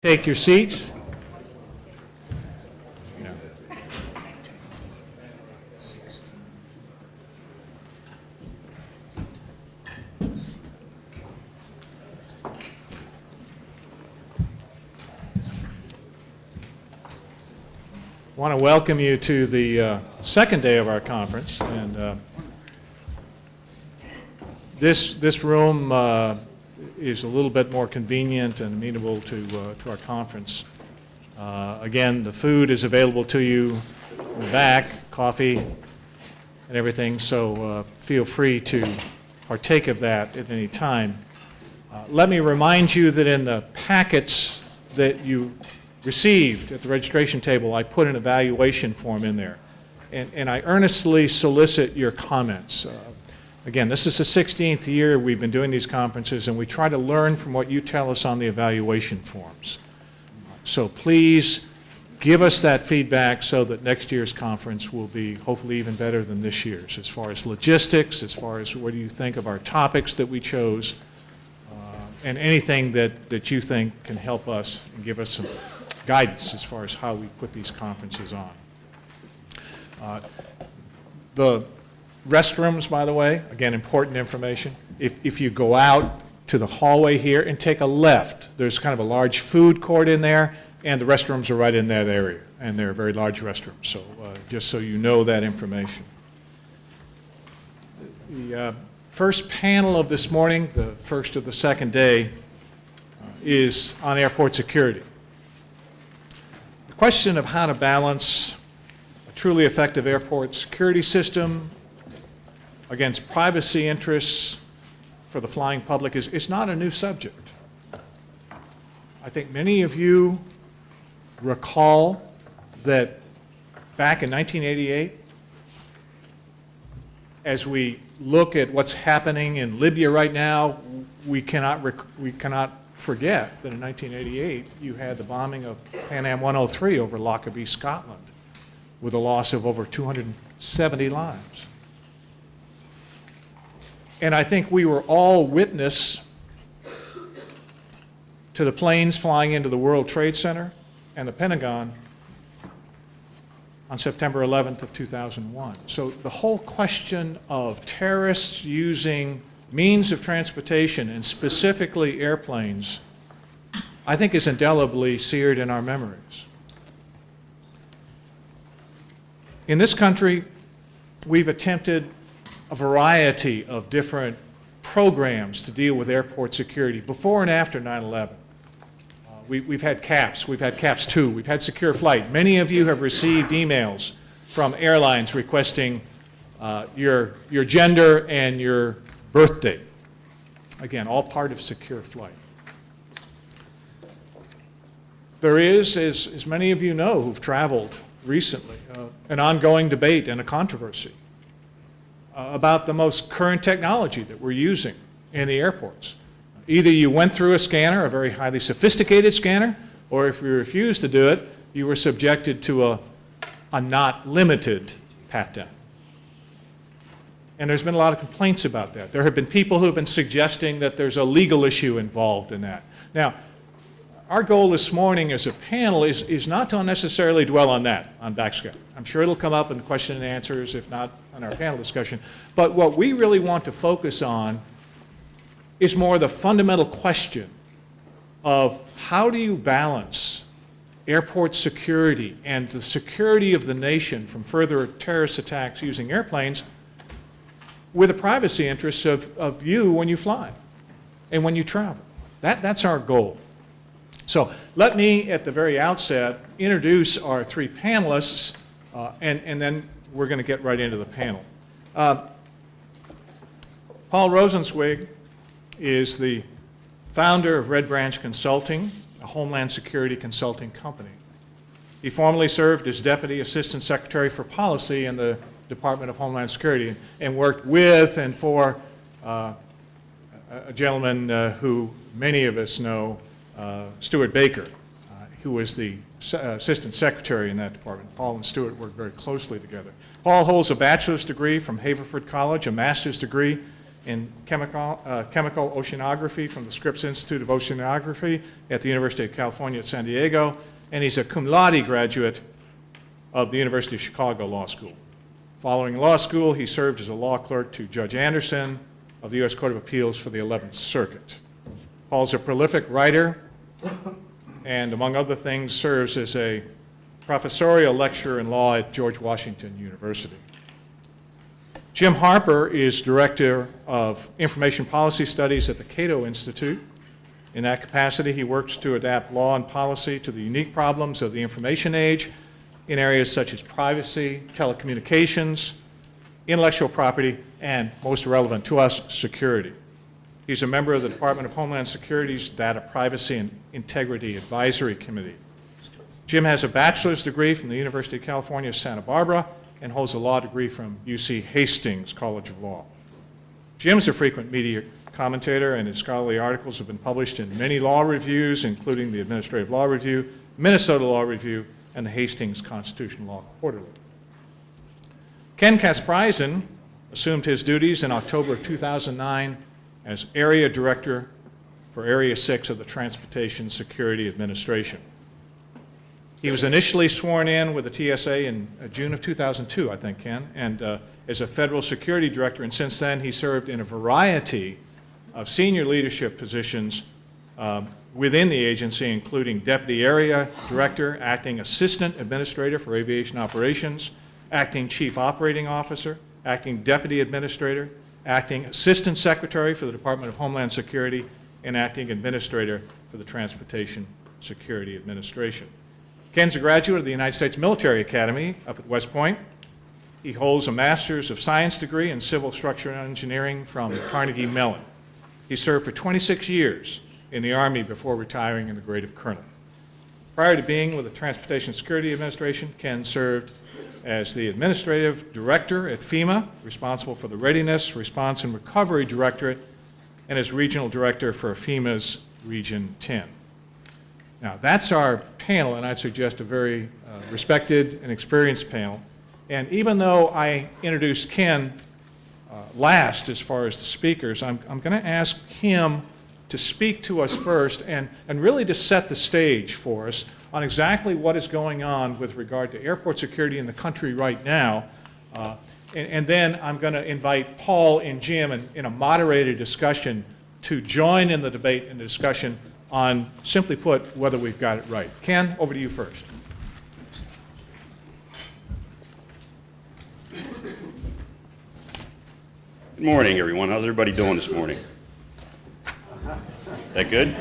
Take your seats. I want to welcome you to the second day of our conference, and this room is a little bit more convenient and amenable to our conference. Again, the food is available to you in the back, coffee and everything, so feel free to partake of that at any time. Let me remind you that in the packets that you received at the registration table, I put an evaluation form in there, and I earnestly solicit your comments. Again, this is the 16th year we've been doing these conferences, and we try to learn from what you tell us on the evaluation forms. So please give us that feedback so that next year's conference will be hopefully even better than this year's, as far as logistics, as far as what do you think of our topics that we chose, and anything that you think can help us and give us some guidance as far as how we put these conferences on. The restrooms, by the way, again, important information. If you go out to the hallway here and take a left, there's kind of a large food court in there, and the restrooms are right in that area, and they're very large restrooms, so just so you know that information. The first panel of this morning, the first of the second day, is on airport security. The question of how to balance a truly effective airport security system against privacy interests for the flying public is not a new subject. I think many of you recall that back in 1988, as we look at what's happening in Libya right now, we cannot forget that in 1988 you had the bombing of Pan Am 103 over Lockerbie, Scotland, with a loss of over 270 lives. And I think we were all witness to the planes flying into the World Trade Center and the Pentagon on September 11th of 2001. So the whole question of terrorists using means of transportation, and specifically airplanes, I think is indelibly seared in our memories. In this country, we've attempted a variety of different programs to deal with airport security before and after 9/11. We've had CAPS, we've had CAPS 2, we've had Secure Flight. Many of you have received emails from airlines requesting your gender and your birth date. Again, all part of Secure Flight. There is, as many of you know who've traveled recently, an ongoing debate and a controversy about the most current technology that we're using in the airports. Either you went through a scanner, a very highly sophisticated scanner, or if you refused to do it, you were subjected to a not limited pat-down. And there's been a lot of complaints about that. There have been people who have been suggesting that there's a legal issue involved in that. Now, our goal this morning as a panel is not to unnecessarily dwell on that, on backscatter. I'm sure it'll come up in the question and answers, if not on our panel discussion. But what we really want to focus on is more the fundamental question of how do you balance airport security and the security of the nation from further terrorist attacks using airplanes with the privacy interests of you when you fly and when you travel. That's our goal. So let me, at the very outset, introduce our three panelists, and then we're going to get right into the panel. Paul Rosenzweig is the founder of Red Branch Consulting, a homeland security consulting company. He formerly served as Deputy Assistant Secretary for Policy in the Department of Homeland Security and worked with and for a gentleman who many of us know, Stuart Baker, who was the Assistant Secretary in that department. Paul and Stuart worked very closely together. Paul holds a bachelor's degree from Haverford College, a master's degree in chemical oceanography from the Scripps Institute of Oceanography at the University of California at San Diego, and he's a cum laude graduate of the University of Chicago Law School. Following law school, he served as a law clerk to Judge Anderson of the U.S. Court of Appeals for the 11th Circuit. Paul's a prolific writer and, among other things, serves as a professorial lecturer in law at George Washington University. Jim Harper is Director of Information Policy Studies at the Cato Institute. In that capacity, he works to adapt law and policy to the unique problems of the information age in areas such as privacy, telecommunications, intellectual property, and, most relevant to us, security. He's a member of the Department of Homeland Security's Data Privacy and Integrity Advisory Committee. Jim has a bachelor's degree from the University of California, Santa Barbara, and holds a law degree from UC Hastings College of Law. Jim's a frequent media commentator, and his scholarly articles have been published in many law reviews, including the Administrative Law Review, Minnesota Law Review, and the Hastings Constitutional Law Quarterly. Ken Kasprisin assumed his duties in October of 2009 as Area Director for Area 6 of the Transportation Security Administration. He was initially sworn in with the TSA in June of 2002, I think, Ken, and as a Federal Security Director, and since then he served in a variety of senior leadership positions within the agency, including Deputy Area Director, Acting Assistant Administrator for Aviation Operations, Acting Chief Operating Officer, Acting Deputy Administrator, Acting Assistant Secretary for the Department of Homeland Security, and Acting Administrator for the Transportation Security Administration. Ken's a graduate of the United States Military Academy up at West Point. He holds a Master's of Science degree in Civil Structural Engineering from Carnegie Mellon. He served for 26 years in the Army before retiring in the grade of Colonel. Prior to being with the Transportation Security Administration, Ken served as the Administrative Director at FEMA, responsible for the Readiness, Response, and Recovery Directorate, and as Regional Director for FEMA's Region 10. Now, that's our panel, and I'd suggest a very respected and experienced panel. And even though I introduced Ken last as far as the speakers, I'm going to ask him to speak to us first and really to set the stage for us on exactly what is going on with regard to airport security in the country right now. And then I'm going to invite Paul and Jim in a moderated discussion to join in the debate and discussion on, simply put, whether we've got it right. Ken, over to you first. Good morning, everyone. How's everybody doing this morning? That good?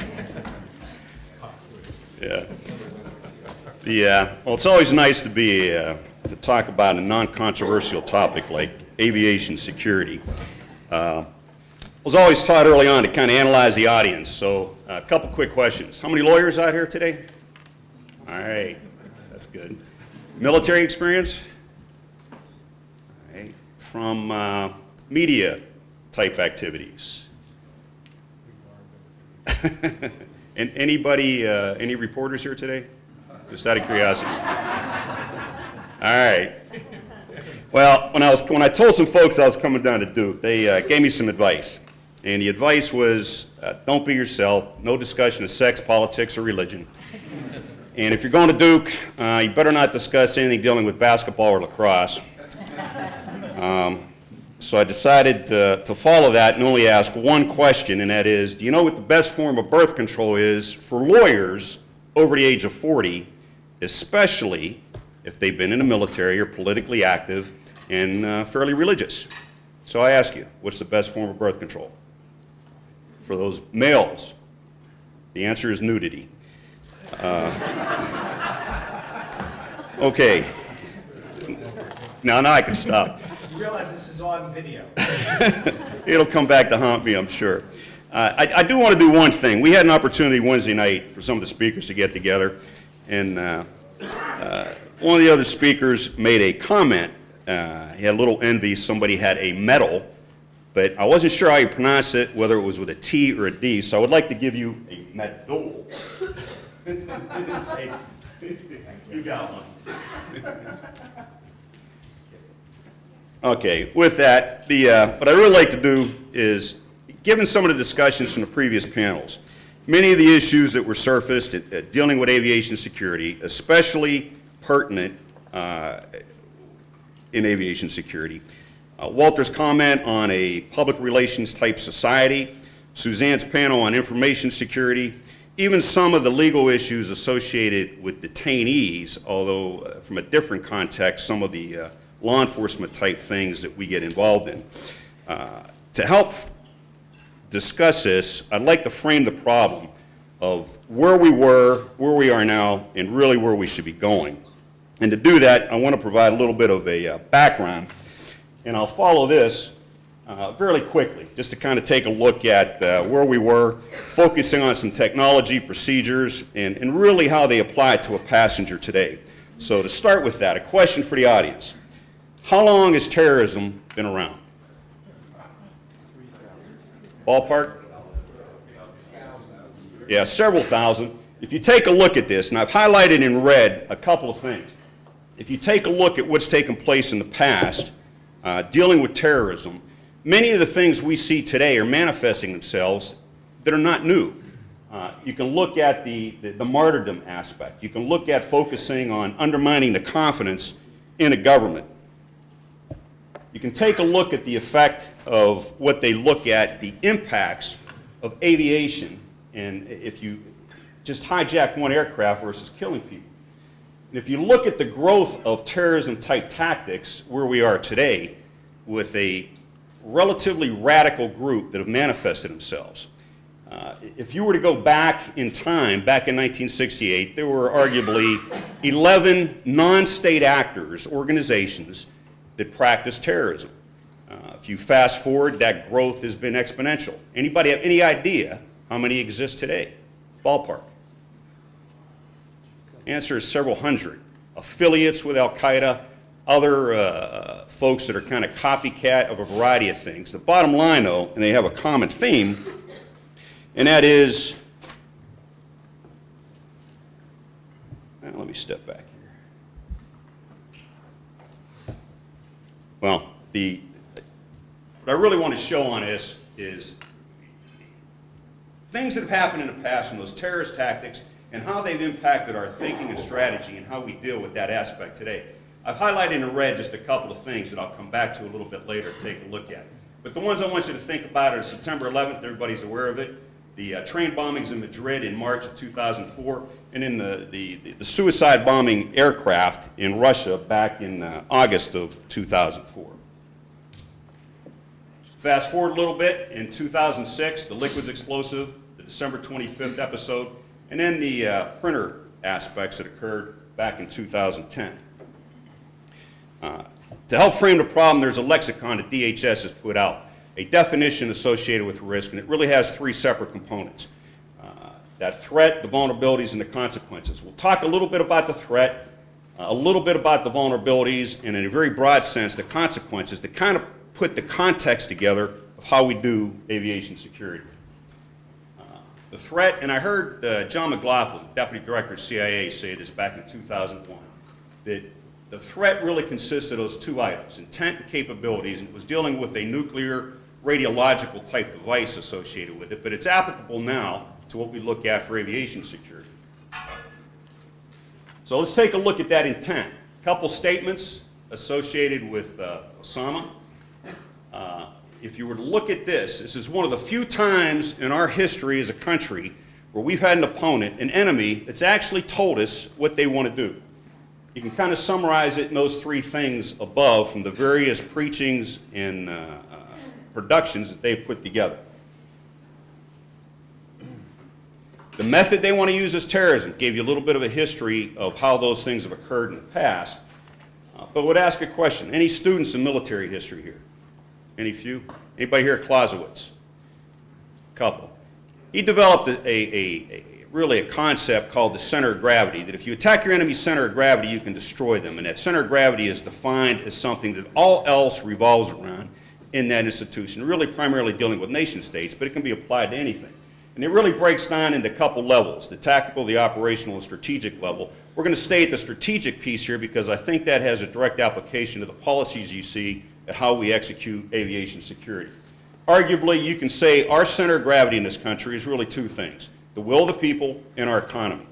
Yeah. Well, it's always nice to be to talk about a non-controversial topic like aviation security. I was always taught early on to kind of analyze the audience. So, a couple quick questions. How many lawyers out here today? All right, that's good. Military experience? All right. From media type activities? And anybody, any reporters here today? Just out of curiosity. All right. Well, when I told some folks I was coming down to Duke, they gave me some advice. And the advice was, don't be yourself, no discussion of sex, politics, or religion. And if you're going to Duke, you better not discuss anything dealing with basketball or lacrosse. So I decided to follow that and only ask one question, and that is, do you know what the best form of birth control is for lawyers over the age of 40, especially if they've been in the military or politically active and fairly religious? So I ask you, what's the best form of birth control for those males? The answer is nudity. Okay. Now I can stop. You realize this is on video. It'll come back to haunt me, I'm sure. I do want to do one thing. We had an opportunity Wednesday night for some of the speakers to get together, and one of the other speakers made a comment. He had a little envy. Somebody had a medal, but I wasn't sure how you pronounce it, whether it was with a T or a D, so I would like to give you a medal. You got one. Okay, with that, what I'd really like to do is, given some of the discussions from the previous panels, many of the issues that were surfaced at dealing with aviation security, especially pertinent in aviation security, Walter's comment on a public relations type society, Suzanne's panel on information security, even some of the legal issues associated with detainees, although from a different context, some of the law enforcement type things that we get involved in. To help discuss this, I'd like to frame the problem of where we were, where we are now, and really where we should be going. And to do that, I want to provide a little bit of a background, and I'll follow this fairly quickly, just to kind of take a look at where we were, focusing on some technology, procedures, and really how they apply to a passenger today. So to start with that, a question for the audience. How long has terrorism been around? Ballpark? Yeah, several thousand. If you take a look at this, and I've highlighted in red a couple of things. If you take a look at what's taken place in the past, dealing with terrorism, many of the things we see today are manifesting themselves that are not new. You can look at the martyrdom aspect. You can look at focusing on undermining the confidence in a government. You can take a look at the effect of what they look at, the impacts of aviation, and if you just hijack one aircraft versus killing people. And if you look at the growth of terrorism-type tactics where we are today with a relatively radical group that have manifested themselves. If you were to go back in time, back in 1968, there were arguably 11 non-state actors, organizations, that practice terrorism. If you fast forward, that growth has been exponential. Anybody have any idea how many exist today? Ballpark. Answer is several hundred. Affiliates with Al-Qaeda, other folks that are kind of copycat of a variety of things. The bottom line, though, and they have a common theme, and that is, let me step back here. Well, what I really want to show on this is things that have happened in the past from those terrorist tactics and how they've impacted our thinking and strategy and how we deal with that aspect today. I've highlighted in red just a couple of things that I'll come back to a little bit later to take a look at. But the ones I want you to think about are September 11th, everybody's aware of it, the train bombings in Madrid in March of 2004, and then the suicide bombing aircraft in Russia back in August of 2004. Fast forward a little bit, in 2006, the liquids explosive, the December 25th episode, and then the printer aspects that occurred back in 2010. To help frame the problem, there's a lexicon that DHS has put out, a definition associated with risk, and it really has three separate components. That threat, the vulnerabilities, and the consequences. We'll talk a little bit about the threat, a little bit about the vulnerabilities, and in a very broad sense, the consequences that kind of put the context together of how we do aviation security. The threat, and I heard John McLaughlin, Deputy Director of CIA, say this back in 2001, that the threat really consisted of those two items, intent and capabilities, and it was dealing with a nuclear radiological type device associated with it, but it's applicable now to what we look at for aviation security. So let's take a look at that intent. A couple statements associated with Osama. If you were to look at this, this is one of the few times in our history as a country where we've had an opponent, an enemy, that's actually told us what they want to do. You can kind of summarize it in those three things above from the various preachings and productions that they've put together. The method they want to use is terrorism. Gave you a little bit of a history of how those things have occurred in the past. But would ask a question. Any students in military history here? Any few? Anybody here at Clausewitz? Couple. He developed really a concept called the center of gravity, that if you attack your enemy's center of gravity, you can destroy them. And that center of gravity is defined as something that all else revolves around in that institution, really primarily dealing with nation states, but it can be applied to anything. And it really breaks down into a couple levels, the tactical, the operational, and strategic level. We're going to stay at the strategic piece here because I think that has a direct application to the policies you see at how we execute aviation security. arguably you can say our center of gravity in this country is really two things: the will of the people and our economy.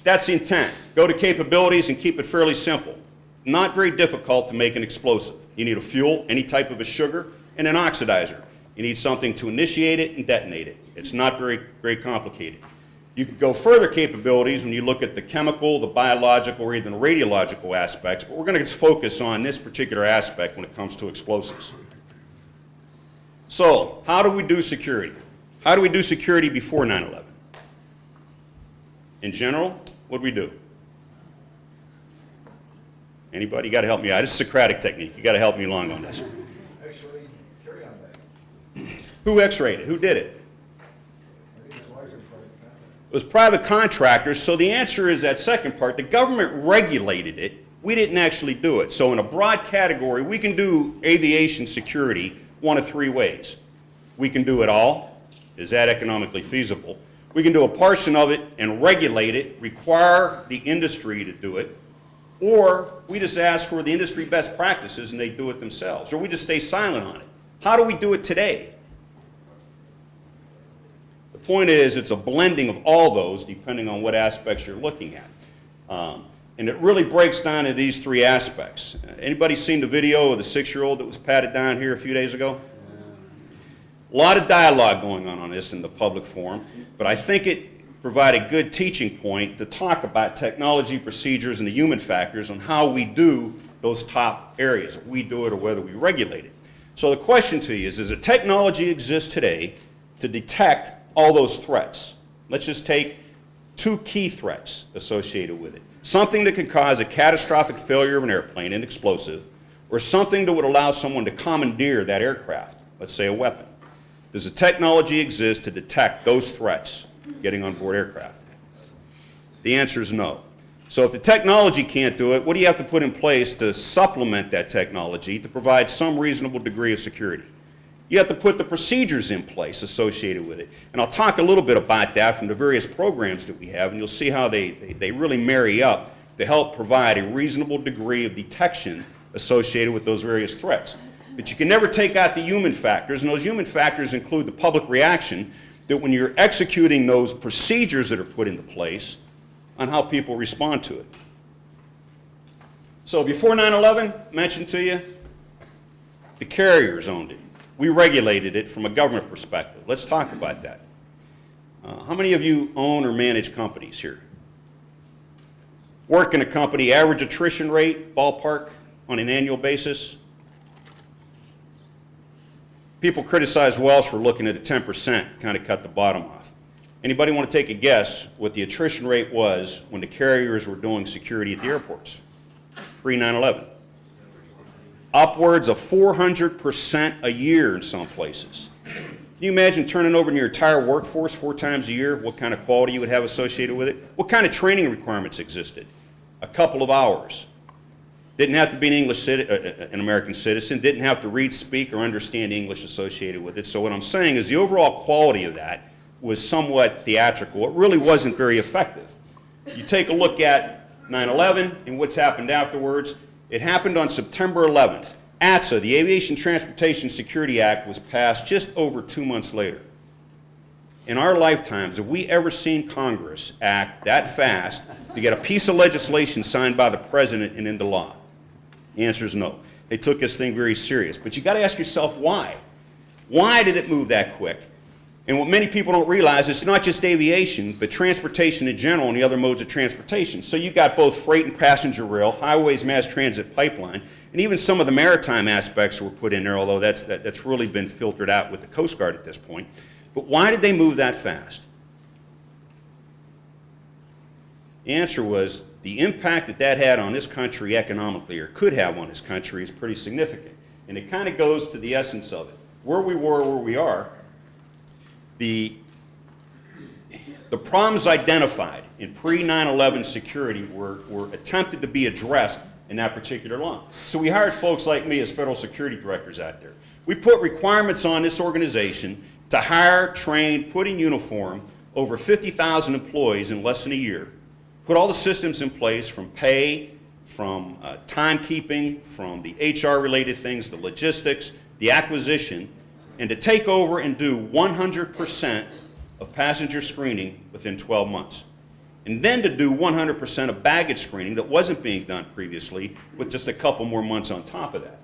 That's the intent. Go to capabilities and keep it fairly simple. Not very difficult to make an explosive. You need a fuel, any type of a sugar, and an oxidizer. You need something to initiate it and detonate it. It's not very complicated. You can go further capabilities when you look at the chemical, the biological, or even the radiological aspects, but we're going to focus on this particular aspect when it comes to explosives. So, how do we do security? How do we do security before 9/11? In general, what do we do? Anybody? You got to help me out. This is Socratic technique. You got to help me along on this. Actually, carry on that. Who X-rayed it? Who did it? It was private contractors, so the answer is that second part. The government regulated it. We didn't actually do it. So in a broad category, we can do aviation security one of three ways. We can do it all. Is that economically feasible? We can do a portion of it and regulate it, require the industry to do it, or we just ask for the industry best practices and they do it themselves, or we just stay silent on it. How do we do it today? The point is, it's a blending of all those depending on what aspects you're looking at. And it really breaks down into these three aspects. Anybody seen the video of the 6-year-old that was patted down here a few days ago? A lot of dialogue going on this in the public forum, but I think it provided a good teaching point to talk about technology, procedures, and the human factors on how we do those top areas, if we do it or whether we regulate it. So the question to you is, does the technology exist today to detect all those threats? Let's just take two key threats associated with it. Something that can cause a catastrophic failure of an airplane, an explosive, or something that would allow someone to commandeer that aircraft, let's say a weapon. Does the technology exist to detect those threats getting on board aircraft? The answer is no. So if the technology can't do it, what do you have to put in place to supplement that technology to provide some reasonable degree of security? You have to put the procedures in place associated with it. And I'll talk a little bit about that from the various programs that we have, and you'll see how they really marry up to help provide a reasonable degree of detection associated with those various threats. But you can never take out the human factors, and those human factors include the public reaction that when you're executing those procedures that are put into place on how people respond to it. So before 9/11, mentioned to you, the carriers owned it. We regulated it from a government perspective. Let's talk about that. How many of you own or manage companies here? Work in a company, average attrition rate, ballpark, on an annual basis? People criticize Wells for looking at a 10%, kind of cut the bottom off. Anybody want to take a guess what the attrition rate was when the carriers were doing security at the airports pre-9/11? Upwards of 400% a year in some places. Can you imagine turning over your entire workforce 4 times a year, what kind of quality you would have associated with it? What kind of training requirements existed? A couple of hours. Didn't have to be an American citizen, didn't have to read, speak, or understand English associated with it. So what I'm saying is the overall quality of that was somewhat theatrical. It really wasn't very effective. You take a look at 9/11 and what's happened afterwards. It happened on September 11th. ATSA, the Aviation Transportation Security Act, was passed just over 2 months later. In our lifetimes, have we ever seen Congress act that fast to get a piece of legislation signed by the president and into law? The answer is no. They took this thing very serious. But you got to ask yourself why. Why did it move that quick? And what many people don't realize, it's not just aviation, but transportation in general and the other modes of transportation. So you got both freight and passenger rail, highways, mass transit, pipeline, and even some of the maritime aspects were put in there, although that's really been filtered out with the Coast Guard at this point. But why did they move that fast? The answer was the impact that had on this country economically, or could have on this country, is pretty significant. And it kind of goes to the essence of it. Where we were, where we are, the problems identified in pre-9/11 security were attempted to be addressed in that particular law. So we hired folks like me as federal security directors out there. We put requirements on this organization to hire, train, put in uniform over 50,000 employees in less than a year, put all the systems in place from pay from timekeeping, from the HR-related things, the logistics, the acquisition, and to take over and do 100% of passenger screening within 12 months. And then to do 100% of baggage screening that wasn't being done previously with just a couple more months on top of that.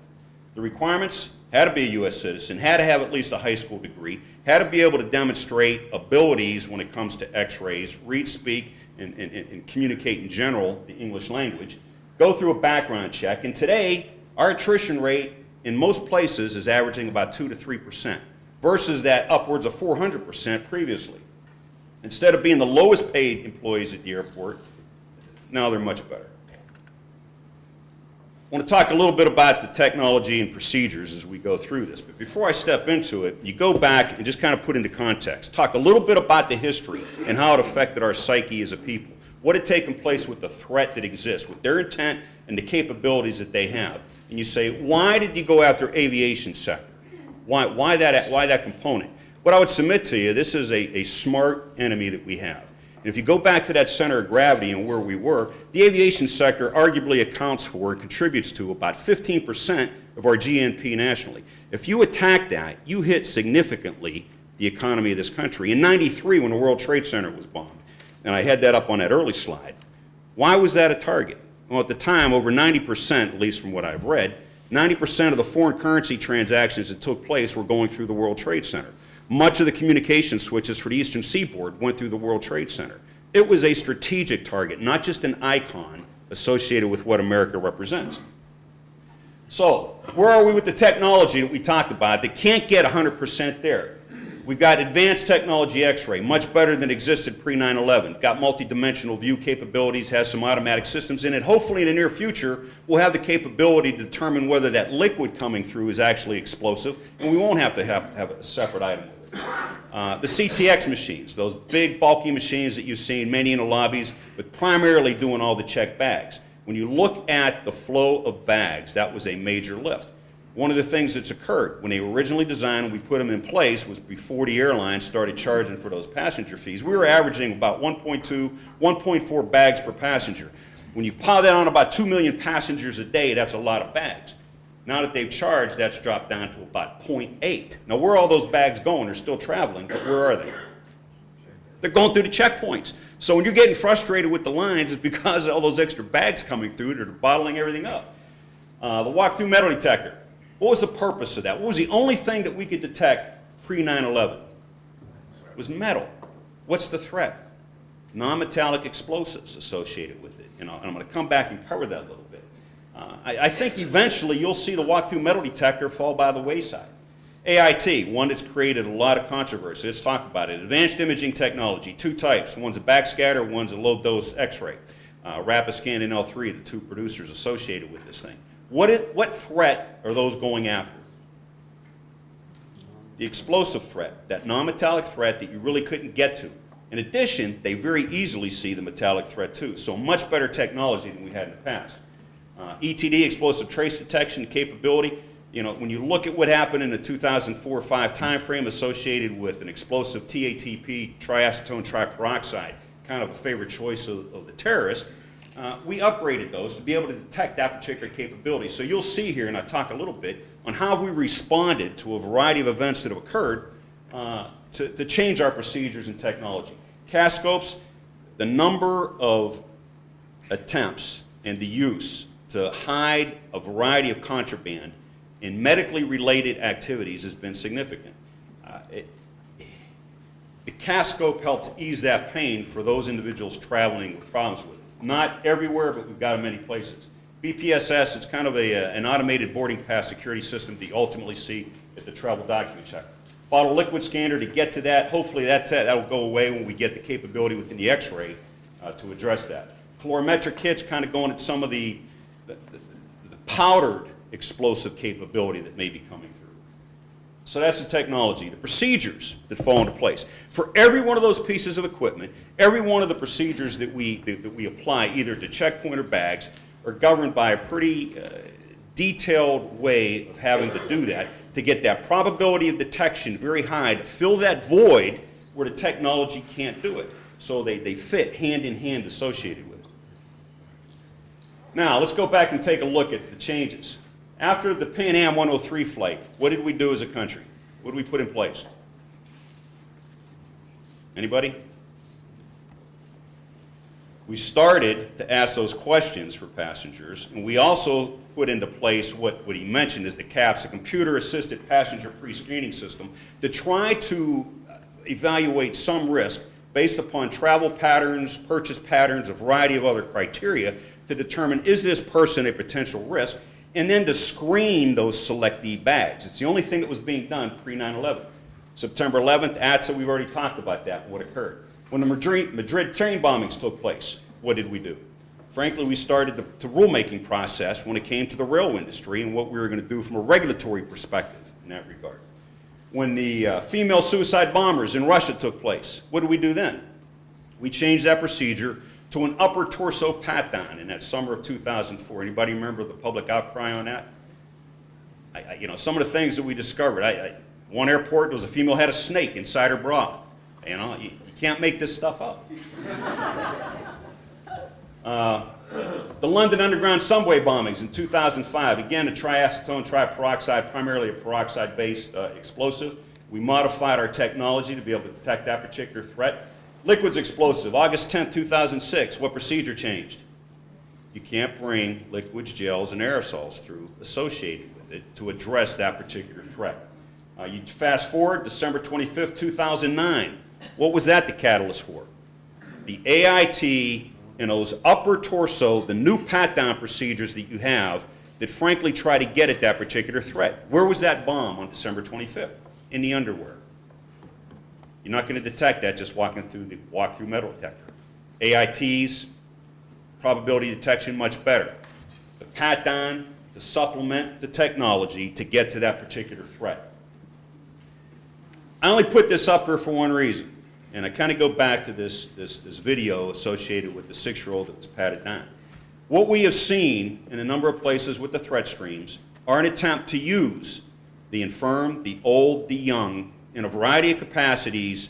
The requirements: had to be a U.S. citizen, had to have at least a high school degree, had to be able to demonstrate abilities when it comes to x-rays, read, speak, and communicate in general the English language, go through a background check. And today, our attrition rate in most places is averaging about 2 to 3% versus that upwards of 400% previously. Instead of being the lowest paid employees at the airport, now they're much better. I want to talk a little bit about the technology and procedures as we go through this. But before I step into it, you go back and just kind of put into context. Talk a little bit about the history and how it affected our psyche as a people. What had taken place with the threat that exists, with their intent and the capabilities that they have. And you say, why did you go after aviation sector? Why that component? What I would submit to you, this is a smart enemy that we have. And if you go back to that center of gravity and where we were, the aviation sector arguably accounts for and contributes to about 15% of our GNP nationally. If you attack that, you hit significantly the economy of this country. In '93, when the World Trade Center was bombed, and I had that up on that early slide, why was that a target? Well, at the time, over 90%, at least from what I've read, 90% of the foreign currency transactions that took place were going through the World Trade Center. Much of the communication switches for the Eastern Seaboard went through the World Trade Center. It was a strategic target, not just an icon associated with what America represents. So, where are we with the technology that we talked about that can't get 100% there? We've got advanced technology X-ray, much better than existed pre-9/11. Got multidimensional view capabilities, has some automatic systems in it. Hopefully in the near future, we'll have the capability to determine whether that liquid coming through is actually explosive, and we won't have to have a separate item with it. The CTX machines, those big bulky machines that you've seen, many in the lobbies, but primarily doing all the checked bags. When you look at the flow of bags, that was a major lift. One of the things that's occurred when they were originally designed and we put them in place was before the airlines started charging for those passenger fees. We were averaging about 1.2, 1.4 bags per passenger. When you pile that on about 2 million passengers a day, that's a lot of bags. Now that they've charged, that's dropped down to about 0.8. Now, where are all those bags going? They're still traveling, but where are they? They're going through the checkpoints. So when you're getting frustrated with the lines, it's because of all those extra bags coming through that are bottling everything up. The walk-through metal detector. What was the purpose of that? What was the only thing that we could detect pre-9/11? It was metal. What's the threat? Non-metallic explosives associated with it. And I'm going to come back and cover that a little bit. I think eventually you'll see the walk-through metal detector fall by the wayside. AIT, one that's created a lot of controversy. Let's talk about it. Advanced imaging technology, two types. One's a backscatter, one's a low-dose X-ray. Rapiscan and L3, the two producers associated with this thing. What threat are those going after? The explosive threat, that non-metallic threat that you really couldn't get to. In addition, they very easily see the metallic threat too, so much better technology than we had in the past. ETD, explosive trace detection capability. You know, when you look at what happened in the 2004-5 timeframe associated with an explosive TATP, triacetone triperoxide, kind of a favorite choice of the terrorists, we upgraded those to be able to detect that particular capability. So you'll see here, and I talk a little bit, on how we responded to a variety of events that have occurred to change our procedures and technology. CASScopes, the number of attempts and the use to hide a variety of contraband in medically related activities has been significant. The CASScope helps ease that pain for those individuals traveling with problems with it. Not everywhere, but we've got them many places. BPSS, it's kind of an automated boarding pass security system that you ultimately see at the travel document checker. Bottle liquid scanner to get to that. Hopefully that'll go away when we get the capability within the X-ray to address that. Calorimetric kits kind of going at some of the powdered explosive capability that may be coming through. So that's the technology. The procedures that fall into place. For every one of those pieces of equipment, every one of the procedures that we apply, either to checkpoint or bags, are governed by a pretty detailed way of having to do that to get that probability of detection very high, to fill that void where the technology can't do it. So they fit hand in hand associated with it. Now, let's go back and take a look at the changes. After the Pan Am 103 flight, what did we do as a country? What did we put in place? Anybody? We started to ask those questions for passengers, and we also put into place what he mentioned is the CAPS, the Computer-Assisted Passenger Pre-Screening System, to try to evaluate some risk based upon travel patterns, purchase patterns, a variety of other criteria to determine is this person a potential risk, and then to screen those selectee bags. It's the only thing that was being done pre-9/11. September 11th, ATSA, we've already talked about that, what occurred. When the Madrid train bombings took place, what did we do? Frankly, we started the rulemaking process when it came to the rail industry and what we were going to do from a regulatory perspective in that regard. When the female suicide bombers in Russia took place, what did we do then? We changed that procedure to an upper torso pat-down in that summer of 2004. Anybody remember the public outcry on that? You know, some of the things that we discovered. One airport, there was a female had a snake inside her bra. You know, you can't make this stuff up. The London Underground subway bombings in 2005, again, a triacetone triperoxide, primarily a peroxide-based explosive. We modified our technology to be able to detect that particular threat. Liquids explosive, August 10th, 2006, what procedure changed? You can't bring liquids, gels, and aerosols through associated with it to address that particular threat. You fast forward, December 25th, 2009, what was that the catalyst for? The AIT and those upper torso, the new pat-down procedures that you have that frankly try to get at that particular threat. Where was that bomb on December 25th? In the underwear. You're not going to detect that just walking through the walk-through metal detector. AITs, probability detection much better. The pat-down, to supplement the technology to get to that particular threat. I only put this up here for one reason. And I kind of go back to this video associated with the 6-year-old that was patted down. What we have seen in a number of places with the threat streams are an attempt to use the infirm, the old, the young, in a variety of capacities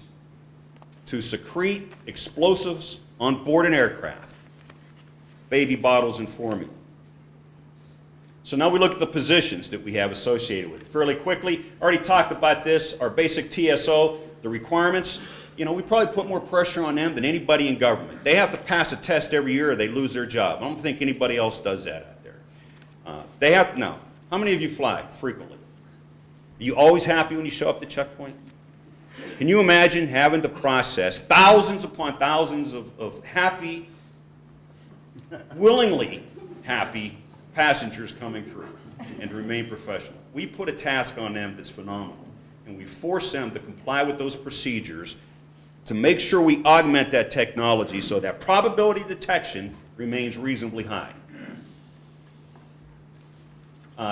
to secrete explosives on board an aircraft, baby bottles and formula. So now we look at the positions that we have associated with it. Fairly quickly, already talked about this, our basic TSO, the requirements. You know, we probably put more pressure on them than anybody in government. They have to pass a test every year or they lose their job. I don't think anybody else does that out there. They have, now, how many of you fly frequently? Are you always happy when you show up at the checkpoint? Can you imagine having to process thousands upon thousands of happy, willingly happy passengers coming through and to remain professional? We put a task on them that's phenomenal, and we force them to comply with those procedures to make sure we augment that technology so that probability detection remains reasonably high.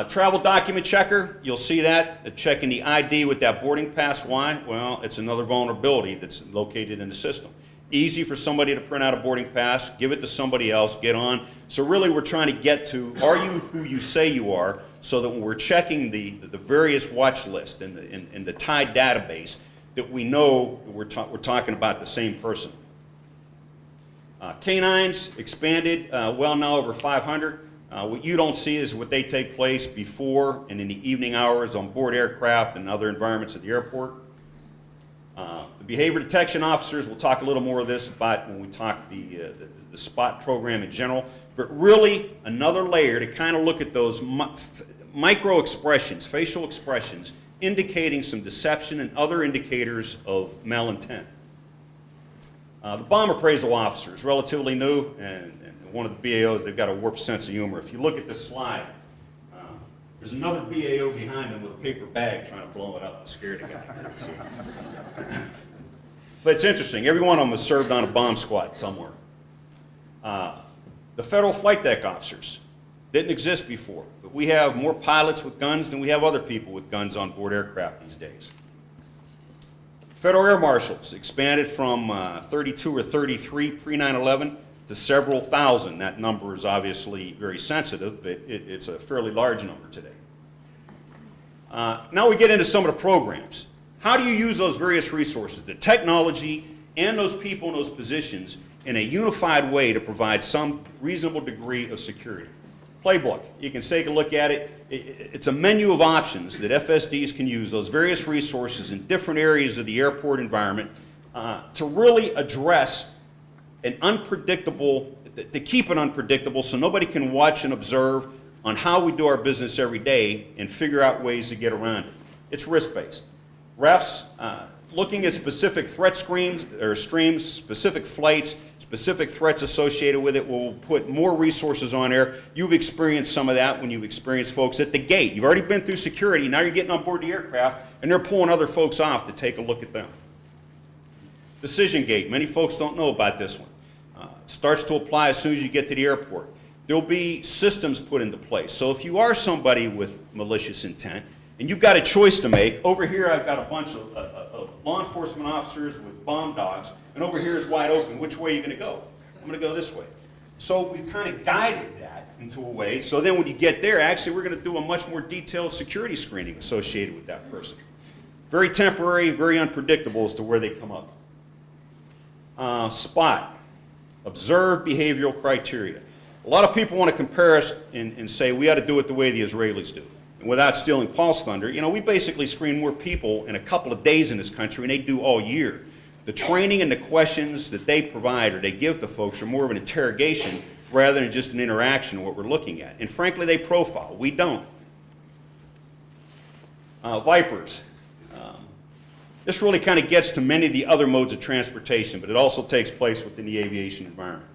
Travel document checker, you'll see that, checking the ID with that boarding pass. Why? Well, it's another vulnerability that's located in the system. Easy for somebody to print out a boarding pass, give it to somebody else, get on. So really we're trying to get to, are you who you say you are, so that when we're checking the various watch list in the tied database, that we know that we're talking about the same person. Canines expanded, well now over 500. What you don't see is what they take place before and in the evening hours on board aircraft and other environments at the airport. The behavior detection officers, we'll talk a little more of this about when we talk the SPOT program in general, but really another layer to kind of look at those micro expressions, facial expressions, indicating some deception and other indicators of malintent. The bomb appraisal officer is relatively new, and one of the BAOs, they've got a warped sense of humor. If you look at this slide, there's another BAO behind him with a paper bag trying to blow it up to scare the guy. But it's interesting. Every one of them has served on a bomb squad somewhere. The federal flight deck officers didn't exist before, but we have more pilots with guns than we have other people with guns on board aircraft these days. Federal air marshals expanded from 32 or 33 pre-9/11 to several thousand. That number is obviously very sensitive, but it's a fairly large number today. Now we get into some of the programs. How do you use those various resources, the technology and those people in those positions in a unified way to provide some reasonable degree of security. Playbook, you can take a look at it. It's a menu of options that FSDs can use, those various resources in different areas of the airport environment to really address an unpredictable, to keep it unpredictable so nobody can watch and observe on how we do our business every day and figure out ways to get around it. It's risk-based. Refs, looking at specific threat streams, specific flights, specific threats associated with it, will put more resources on there. You've experienced some of that when you've experienced folks at the gate. You've already been through security, now you're getting on board the aircraft, and they're pulling other folks off to take a look at them. Decision gate, many folks don't know about this one. It starts to apply as soon as you get to the airport. There'll be systems put into place. So if you are somebody with malicious intent, and you've got a choice to make, over here I've got a bunch of law enforcement officers with bomb dogs, and over here is wide open. Which way are you going to go? I'm going to go this way. So we've kind of guided that into a way, so then when you get there, actually we're going to do a much more detailed security screening associated with that person. Very temporary, very unpredictable as to where they come up. SPOT, observed behavioral criteria. A lot of people want to compare us and say we ought to do it the way the Israelis do. And without stealing Paul's thunder, you know, we basically screen more people in a couple of days in this country than they do all year. The training and the questions that they provide or they give to folks are more of an interrogation rather than just an interaction of what we're looking at. And frankly, they profile. We don't. Vipers. This really kind of gets to many of the other modes of transportation, but it also takes place within the aviation environment.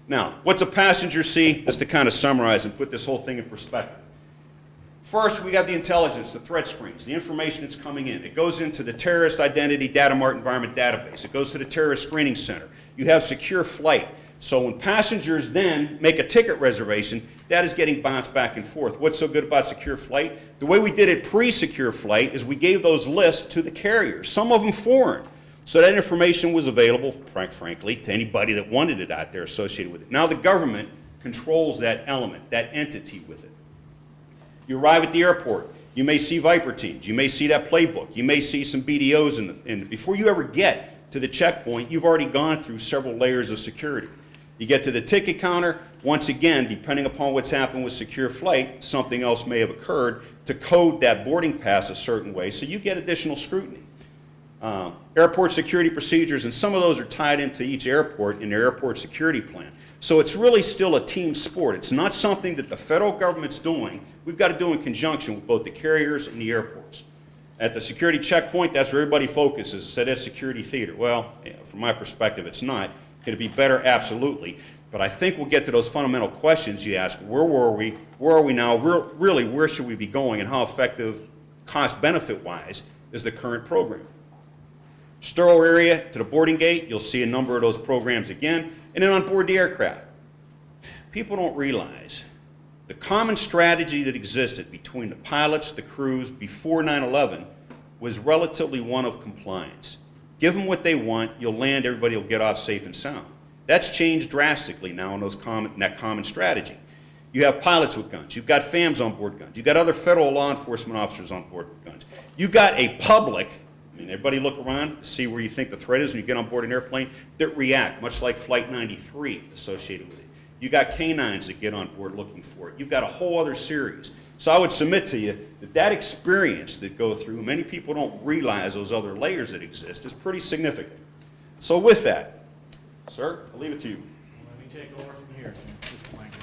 Now, what's a passenger see? Just to kind of summarize and put this whole thing in perspective. First, we got the intelligence, the threat screens, the information that's coming in. It goes into the Terrorist Identity Data Mart Environment Database. It goes to the Terrorist Screening Center. You have secure flight. So when passengers then make a ticket reservation, that is getting bounced back and forth. What's so good about secure flight? The way we did it pre-secure flight is we gave those lists to the carriers, some of them foreign. So that information was available, frankly, to anybody that wanted it out there associated with it. Now the government controls that element, that entity with it. You arrive at the airport, you may see Viper teams, you may see that playbook, you may see some BDOs and before you ever get to the checkpoint, you've already gone through several layers of security. You get to the ticket counter, once again, depending upon what's happened with secure flight, something else may have occurred to code that boarding pass a certain way, so you get additional scrutiny. Airport security procedures, and some of those are tied into each airport in their airport security plan. So it's really still a team sport. It's not something that the federal government's doing. We've got to do in conjunction with both the carriers and the airports. At the security checkpoint, that's where everybody focuses. It's at security theater. Well, from my perspective, it's not. Could it be better? Absolutely. But I think we'll get to those fundamental questions you ask. Where were we? Where are we now? Really, where should we be going? And how effective, cost-benefit-wise, is the current program? Sterile area to the boarding gate, you'll see a number of those programs again. And then on board the aircraft. People don't realize the common strategy that existed between the pilots, the crews, before 9/11 was relatively one of compliance. Give them what they want, you'll land, everybody will get off safe and sound. That's changed drastically now in that common strategy. You have pilots with guns, you've got FAMs on board guns, you've got other federal law enforcement officers on board guns. You've got a public, I mean, everybody look around to see where you think the threat is when you get on board an airplane, that react, much like Flight 93 associated with it. You got canines that get on board looking for it. You've got a whole other series. So I would submit to you that that experience that go through, many people don't realize those other layers that exist, is pretty significant. So with that, sir, I'll leave it to you. Let me take over from here. Just blank it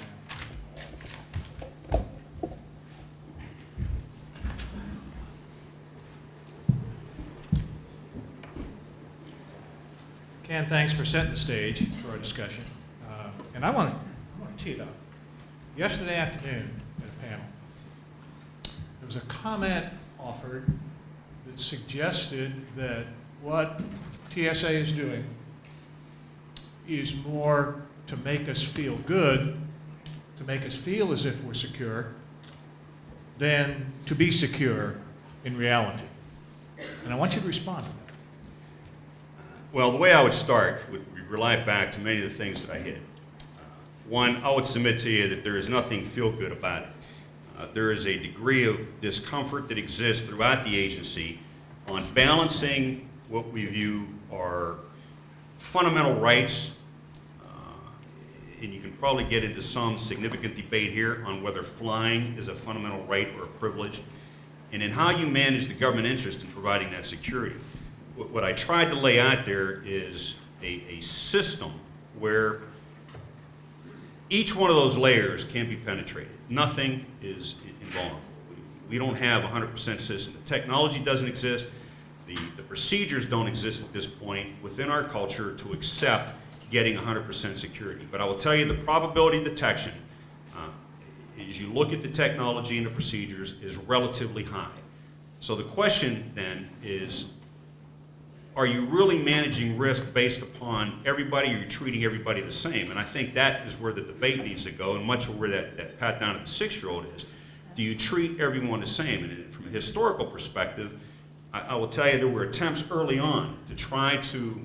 out. Ken, thanks for setting the stage for our discussion. And I want to tee it up. Yesterday afternoon at a panel, there was a comment offered that suggested that what TSA is doing is more to make us feel good, to make us feel as if we're secure, than to be secure in reality. And I want you to respond to that. Well, the way I would start would rely back to many of the things that I hit. One, I would submit to you that there is nothing feel-good about it. There is a degree of discomfort that exists throughout the agency on balancing what we view are fundamental rights, and you can probably get into some significant debate here on whether flying is a fundamental right or a privilege, and in how you manage the government interest in providing that security. What I tried to lay out there is a system where each one of those layers can be penetrated. Nothing is invulnerable. We don't have a 100% system. The technology doesn't exist. The procedures don't exist at this point within our culture to accept getting 100% security. But I will tell you the probability of detection, as you look at the technology and the procedures, is relatively high. So the question then is, are you really managing risk based upon everybody, or are you treating everybody the same? And I think that is where the debate needs to go, and much of where that pat down at the 6-year-old is. Do you treat everyone the same? And from a historical perspective, I will tell you there were attempts early on to try to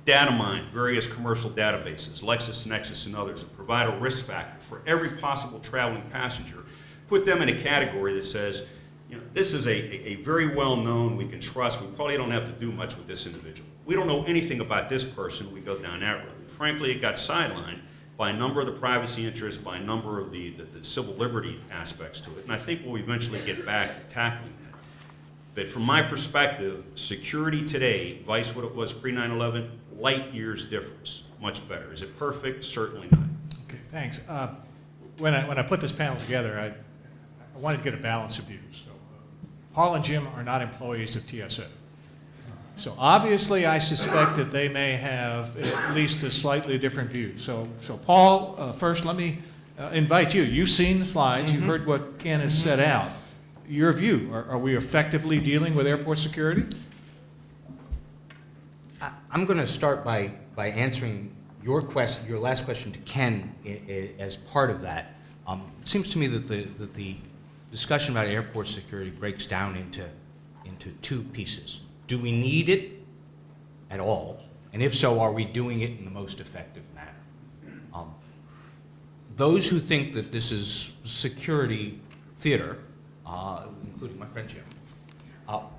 data mine various commercial databases, LexisNexis and others, and provide a risk factor for every possible traveling passenger, put them in a category that says, you know, this is a very well-known, we can trust, we probably don't have to do much with this individual. We don't know anything about this person, we go down that road. Frankly, it got sidelined by a number of the privacy interests, by a number of the civil liberty aspects to it, and I think we'll eventually get back to tackling that. But from my perspective, security today, vice what it was pre-9/11, light years difference, much better. Is it perfect? Certainly not. Okay, thanks. When I put this panel together, I wanted to get a balance of views. So, Paul and Jim are not employees of TSA. So obviously, I suspect that they may have at least a slightly different view. So Paul, first let me invite you. You've seen the slides. You've heard what Ken has set out. Your view, are we effectively dealing with airport security? I'm going to start by answering your last question to Ken as part of that. It seems to me that the discussion about airport security breaks down into two pieces. Do we need it at all? And if so, are we doing it in the most effective manner? Those who think that this is security theater, including my friend Jim,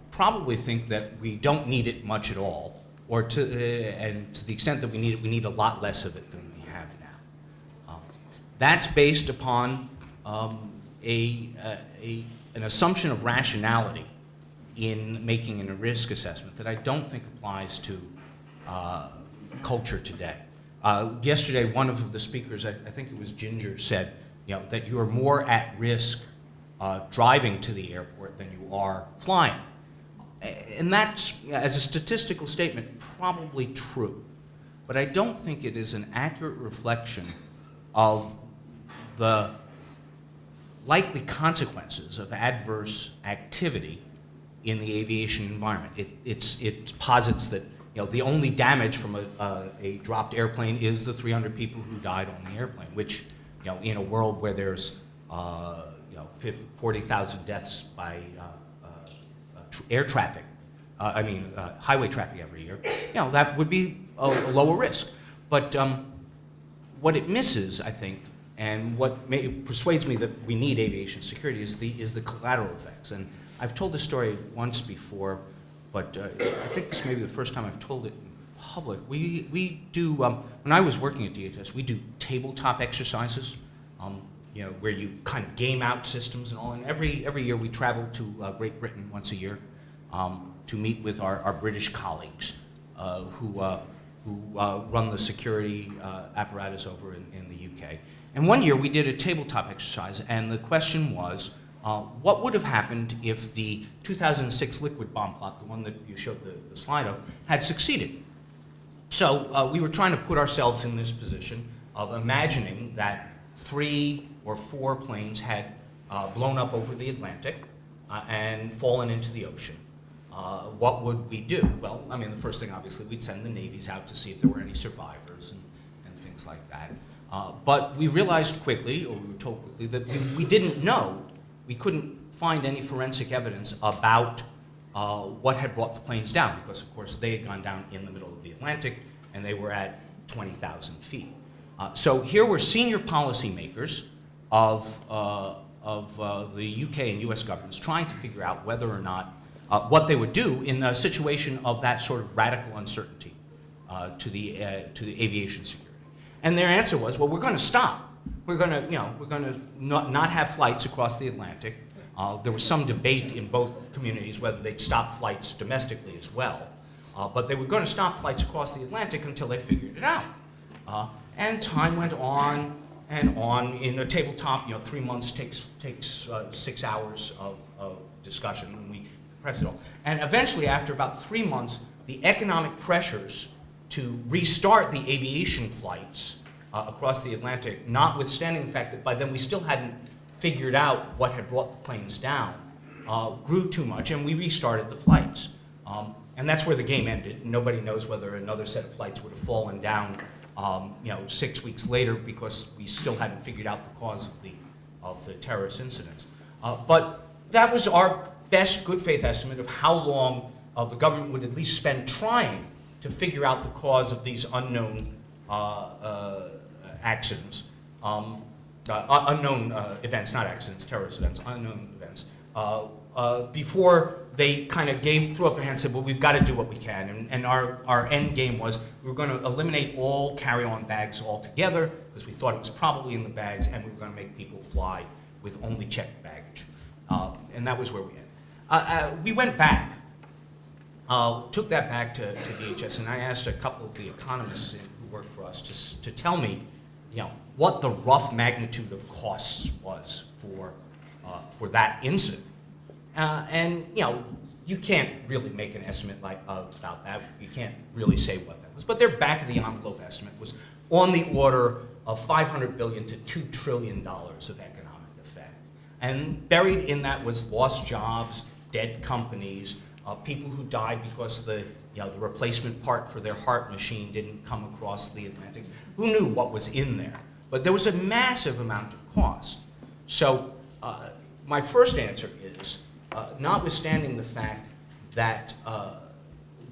probably think that we don't need it much at all, or and to the extent that we need it, we need a lot less of it than we have now. That's based upon an assumption of rationality in making a risk assessment that I don't think applies to culture today. Yesterday, one of the speakers, I think it was Ginger, said, you know, that you are more at risk driving to the airport than you are flying. And that's, as a statistical statement, probably true. But I don't think it is an accurate reflection of the likely consequences of adverse activity in the aviation environment. It posits that, you know, the only damage from a dropped airplane is the 300 people who died on the airplane, which, you know, in a world where there's 40,000 deaths by air traffic, highway traffic every year, you know, that would be a lower risk. But what it misses, I think, and what persuades me that we need aviation security is the collateral effects. And I've told this story once before, but I think this may be the first time I've told it in public. We do, when I was working at DHS, we do tabletop exercises, you know, where you kind of game out systems and all. And every year we travel to Great Britain once a year to meet with our British colleagues who run the security apparatus over in the UK. And one year we did a tabletop exercise, and the question was, what would have happened if the 2006 liquid bomb plot, the one that you showed the slide of, had succeeded? So we were trying to put ourselves in this position of imagining that 3 or 4 planes had blown up over the Atlantic and fallen into the ocean. What would we do? Well, I mean, the first thing, obviously, we'd send the navies out to see if there were any survivors and things like that. But we realized quickly, or we were told quickly, that we didn't know. We couldn't find any forensic evidence about what had brought the planes down, because, of course, they had gone down in the middle of the Atlantic, and they were at 20,000 feet. So here were senior policymakers of the UK and US governments trying to figure out whether or not what they would do in a situation of that sort of radical uncertainty. to the aviation security. And their answer was, well, we're going to stop. We're going to not have flights across the Atlantic. There was some debate in both communities whether they'd stop flights domestically as well. But they were going to stop flights across the Atlantic until they figured it out. And time went on and on. In a tabletop, 3 months takes 6 hours of discussion, and we pressed it all. And eventually, after about 3 months, the economic pressures to restart the aviation flights across the Atlantic, notwithstanding the fact that by then we still hadn't figured out what had brought the planes down, grew too much, and we restarted the flights. And that's where the game ended. Nobody knows whether another set of flights would have fallen down 6 weeks later because we still hadn't figured out the cause of the terrorist incidents. But that was our best good faith estimate of how long the government would at least spend trying to figure out the cause of these unknown accidents, unknown events, not accidents, terrorist events, unknown events, before they kind of threw up their hands and said, well, we've got to do what we can. And our end game was we were going to eliminate all carry-on bags altogether because we thought it was probably in the bags, and we were going to make people fly with only checked baggage. And that was where we ended. We went back, took that back to DHS, and I asked a couple of the economists who worked for us to tell me, what the rough magnitude of costs was for that incident. And you can't really make an estimate about that. You can't really say what that was. But their back of the envelope estimate was on the order of $500 billion to $2 trillion of economic effect. And buried in that was lost jobs, dead companies, people who died because the replacement part for their heart machine didn't come across the Atlantic. Who knew what was in there? But there was a massive amount of cost. So my first answer is, notwithstanding the fact that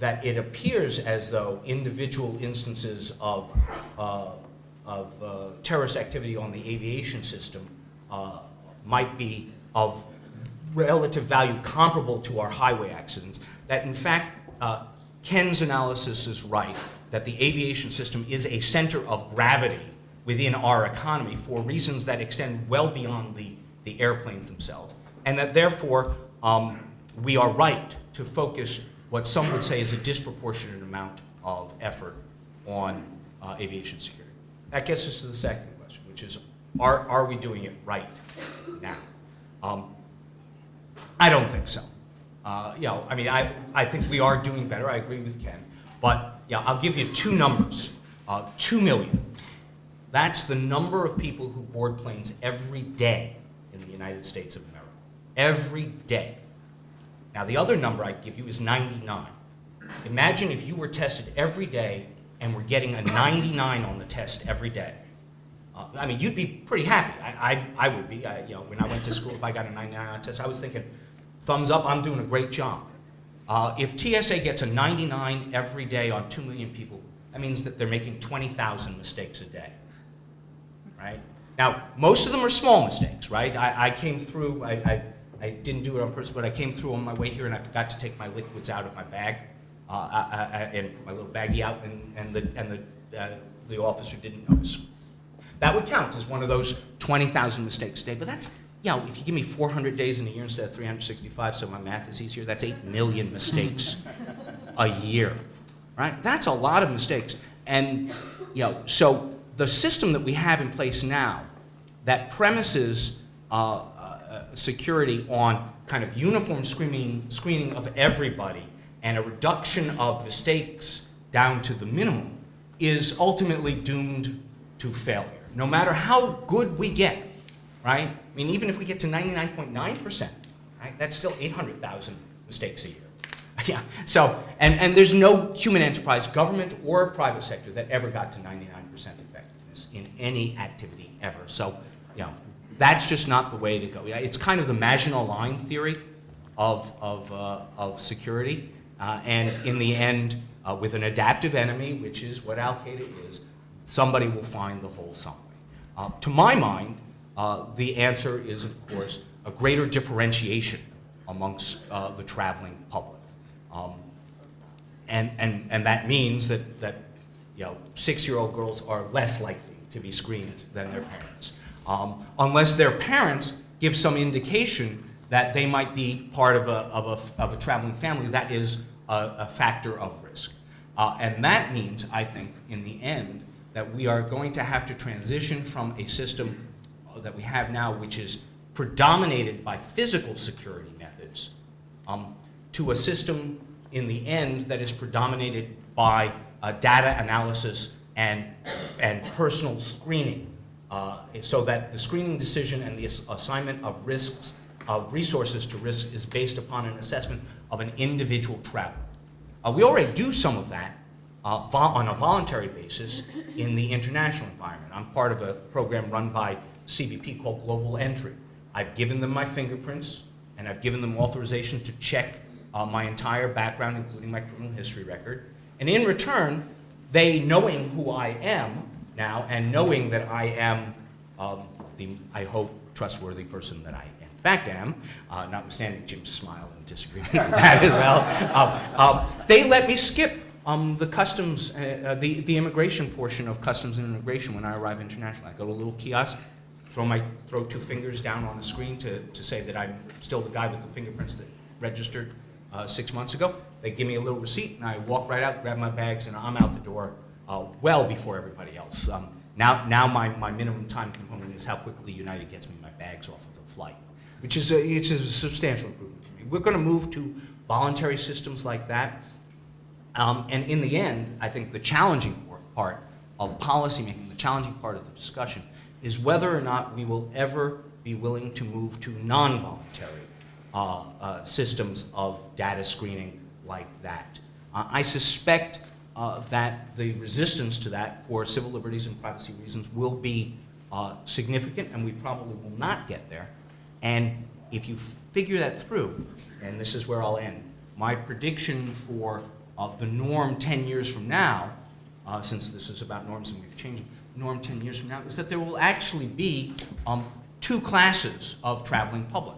it appears as though individual instances of terrorist activity on the aviation system might be of relative value comparable to our highway accidents, that in fact Ken's analysis is right, that the aviation system is a center of gravity within our economy for reasons that extend well beyond the airplanes themselves, and that therefore we are right to focus what some would say is a disproportionate amount of effort on aviation security. That gets us to the second question, which is, are we doing it right now? I don't think so. I think we are doing better. I agree with Ken. But I'll give you two numbers. 2 million. That's the number of people who board planes every day in the United States of America. Every day. Now, the other number I'd give you is 99. Imagine if you were tested every day and were getting a 99 on the test every day. You'd be pretty happy. I would be. When I went to school, if I got a 99 on a test, I was thinking, thumbs up, I'm doing a great job. If TSA gets a 99 every day on 2 million people, that means that they're making 20,000 mistakes a day, right? Now, most of them are small mistakes, right? I came through, I didn't do it on purpose, but I came through on my way here and I forgot to take my liquids out of my bag, and my little baggie out, and the officer didn't notice. That would count as one of those 20,000 mistakes a day, but that's, if you give me 400 days in a year instead of 365, so my math is easier, that's 8 million mistakes a year, right? That's a lot of mistakes. And, so the system that we have in place now that premises security on kind of uniform screening of everybody and a reduction of mistakes down to the minimum is ultimately doomed to failure. No matter how good we get, right? Even if we get to 99.9%, right? That's still 800,000 mistakes a year. Yeah. So, and there's no human enterprise, government or private sector, that ever got to 99% effectiveness in any activity ever. So, that's just not the way to go. It's kind of the Maginot Line theory of security, and in the end, with an adaptive enemy, which is what Al-Qaeda is, somebody will find the whole something. To my mind, the answer is, of course, a greater differentiation amongst the traveling public. And that means that you know, 6-year-old girls are less likely to be screened than their parents, unless their parents give some indication that they might be part of a traveling family. That is a factor of risk. And that means, I think, in the end, that we are going to have to transition from a system that we have now, which is predominated by physical security methods, to a system in the end that is predominated by data analysis and personal screening, so that the screening decision and the assignment of risks, of resources to risk, is based upon an assessment of an individual traveler. We already do some of that on a voluntary basis in the international environment. I'm part of a program run by CBP called Global Entry. I've given them my fingerprints, and I've given them authorization to check my entire background, including my criminal history record. And in return, they, knowing who I am now, and knowing that I am the, I hope, trustworthy person that I in fact am, notwithstanding Jim's smile and disagreement with that as well, they let me skip the customs, the immigration portion of customs and immigration when I arrive internationally. I go to a little kiosk, throw 2 fingers down on the screen to say that I'm still the guy with the fingerprints that registered 6 months ago. They give me a little receipt, and I walk right out, grab my bags, and I'm out the door well before everybody else. Now my minimum time component is how quickly United gets me my bags off of the flight, which is it's a substantial improvement for me. We're going to move to voluntary systems like that. And in the end, I think the challenging part of policymaking, the challenging part of the discussion, is whether or not we will ever be willing to move to non-voluntary systems of data screening like that. I suspect that the resistance to that for civil liberties and privacy reasons will be significant, and we probably will not get there. And if you figure that through, and this is where I'll end, my prediction for the norm 10 years from now, since this is about norms and we've changed them, norm 10 years from now is that there will actually be 2 classes of traveling public.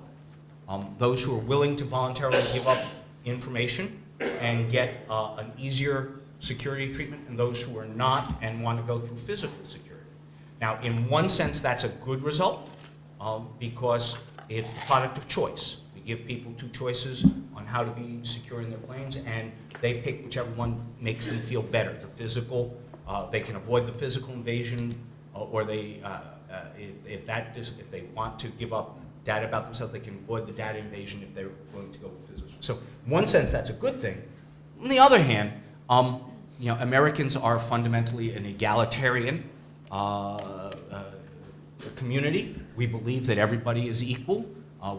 Those who are willing to voluntarily give up information and get an easier security treatment, and those who are not and want to go through physical security. Now, in one sense, that's a good result because it's the product of choice. We give people 2 choices on how to be secure in their planes, and they pick whichever one makes them feel better. The physical, they can avoid the physical invasion, or they, if they want to give up data about themselves, they can avoid the data invasion if they're willing to go with physical. So, in one sense, that's a good thing. On the other hand, you know, Americans are fundamentally an egalitarian community. We believe that everybody is equal.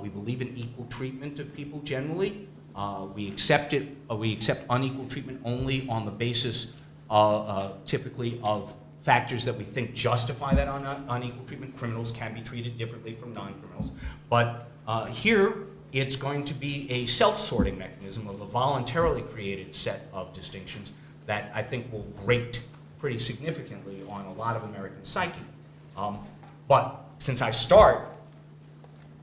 We believe in equal treatment of people generally. We accept unequal treatment only on the basis, typically, of factors that we think justify that unequal treatment. Criminals can be treated differently from non-criminals. But here, it's going to be a self-sorting mechanism of a voluntarily created set of distinctions that I think will grate pretty significantly on a lot of American psyche. But since I start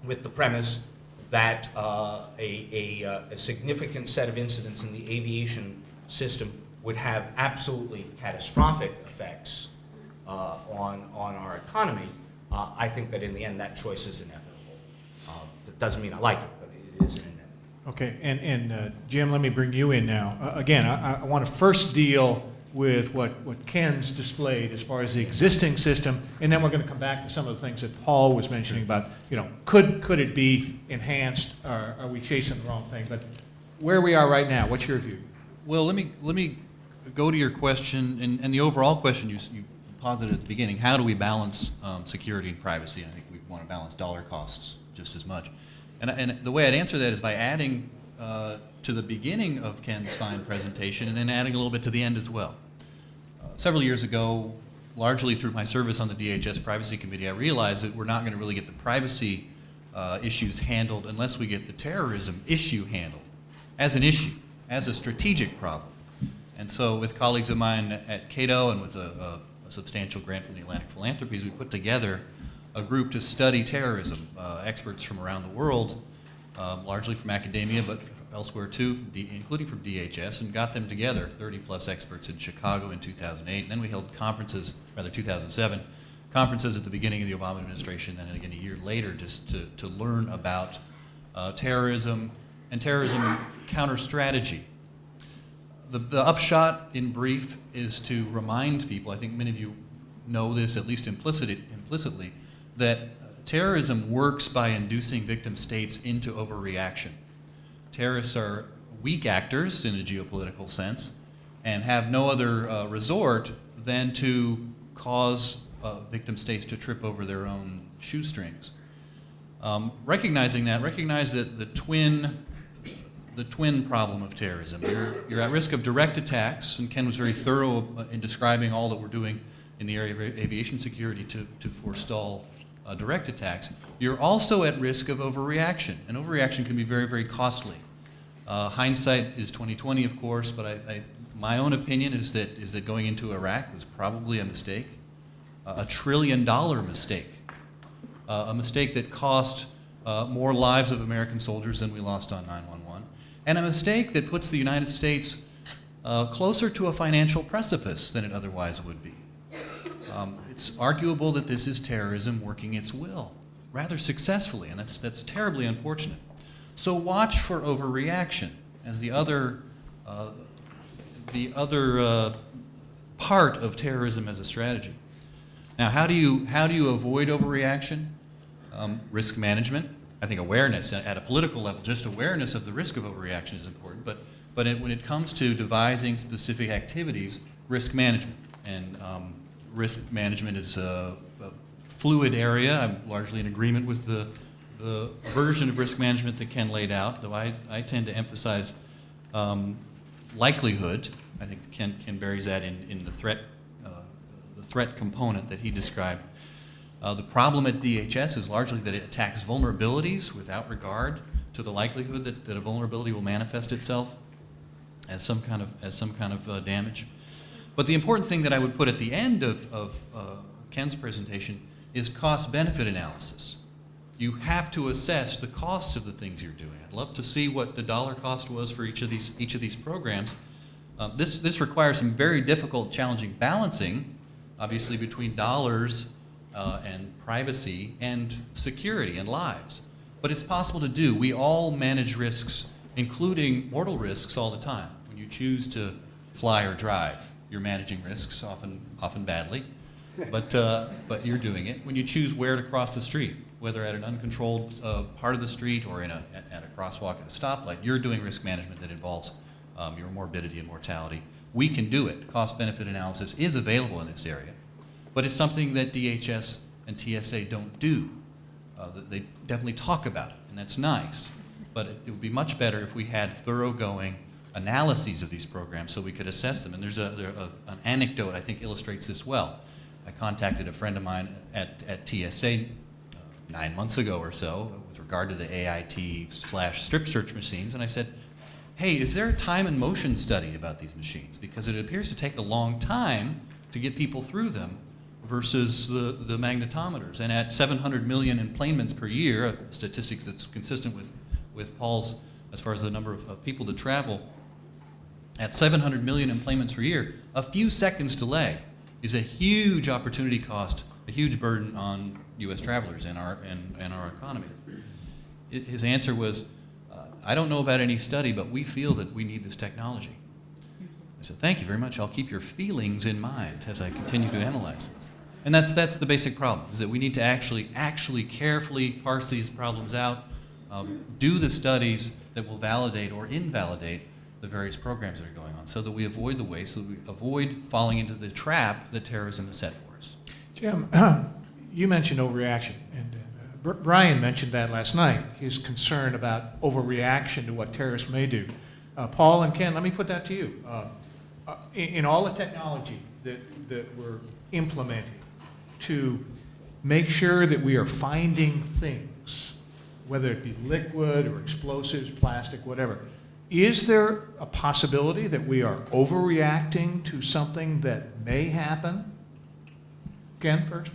with the premise that a significant set of incidents in the aviation system would have absolutely catastrophic effects on our economy, I think that in the end that choice is inevitable. That doesn't mean I like it, but it is inevitable. Okay, and Jim, let me bring you in now. Again, I want to first deal with what Ken's displayed as far as the existing system, and then we're going to come back to some of the things that Paul was mentioning about, you know, could it be enhanced, or are we chasing the wrong thing? But where we are right now, what's your view? Well, let me go to your question, and the overall question you posited at the beginning. How do we balance security and privacy? I think we want to balance dollar costs just as much. And the way I'd answer that is by adding to the beginning of Ken's fine presentation and then adding a little bit to the end as well. Several years ago, largely through my service on the DHS Privacy Committee, I realized that we're not going to really get the privacy issues handled unless we get the terrorism issue handled as an issue, as a strategic problem. And so with colleagues of mine at Cato and with a substantial grant from the Atlantic Philanthropies, we put together a group to study terrorism, experts from around the world, largely from academia, but elsewhere too, including from DHS, and got them together, 30-plus experts in Chicago in 2008. And then we held conferences, rather 2007, conferences at the beginning of the Obama administration, and then again a year later, just to learn about terrorism and terrorism counter strategy. The upshot, in brief, is to remind people, I think many of you know this at least implicitly, that terrorism works by inducing victim states into overreaction. Terrorists are weak actors in a geopolitical sense and have no other resort than to cause victim states to trip over their own shoestrings. Recognizing that, recognize that the twin problem of terrorism. You're at risk of direct attacks, and Ken was very thorough in describing all that we're doing in the area of aviation security to forestall direct attacks. You're also at risk of overreaction, and overreaction can be very, very costly. Hindsight is 20/20, of course, but my own opinion is that going into Iraq was probably a mistake, $1 trillion mistake, a mistake that cost more lives of American soldiers than we lost on 9/11, and a mistake that puts the United States closer to a financial precipice than it otherwise would be. It's arguable that this is terrorism working its will rather successfully, and that's terribly unfortunate. So watch for overreaction as the other part of terrorism as a strategy. Now, how do you avoid overreaction? Risk management. I think awareness at a political level, just awareness of the risk of overreaction is important. But when it comes to devising specific activities, risk management. And risk management is a fluid area. I'm largely in agreement with the version of risk management that Ken laid out, though I tend to emphasize likelihood. I think Ken buries that in the threat component that he described. The problem at DHS is largely that it attacks vulnerabilities without regard to the likelihood that a vulnerability will manifest itself as some kind of damage. But the important thing that I would put at the end of Ken's presentation is cost-benefit analysis. You have to assess the costs of the things you're doing. I'd love to see what the dollar cost was for each of these programs. This requires some very difficult, challenging balancing, obviously between dollars and privacy and security and lives. But it's possible to do. We all manage risks, including mortal risks, all the time. When you choose to fly or drive, you're managing risks, often badly, but you're doing it. When you choose where to cross the street, whether at an uncontrolled part of the street or at a crosswalk at a stoplight, you're doing risk management that involves your morbidity and mortality. We can do it. Cost-benefit analysis is available in this area, but it's something that DHS and TSA don't do. They definitely talk about it, and that's nice, but it would be much better if we had thoroughgoing analyses of these programs so we could assess them. And there's an anecdote I think illustrates this well. I contacted a friend of mine at TSA 9 months ago or so with regard to the AIT/strip search machines, and I said, hey, is there a time and motion study about these machines? Because it appears to take a long time to get people through them versus the magnetometers. And at 700 million enplanements per year, statistics that's consistent with Paul's as far as the number of people that travel, at 700 million enplanements per year, a few seconds delay is a huge opportunity cost, a huge burden on U.S. travelers and our economy. His answer was, I don't know about any study, but we feel that we need this technology. I said, thank you very much. I'll keep your feelings in mind as I continue to analyze this. And that's the basic problem, is that we need to actually carefully parse these problems out, do the studies that will validate or invalidate the various programs that are going on so that we avoid the waste, so that we avoid falling into the trap that terrorism has set for us. Jim, you mentioned overreaction, and Brian mentioned that last night, his concern about overreaction to what terrorists may do. Paul and Ken, let me put that to you. In all the technology that we're implementing to make sure that we are finding things, whether it be liquid or explosives, plastic, whatever, is there a possibility that we are overreacting to something that may happen? Ken, first.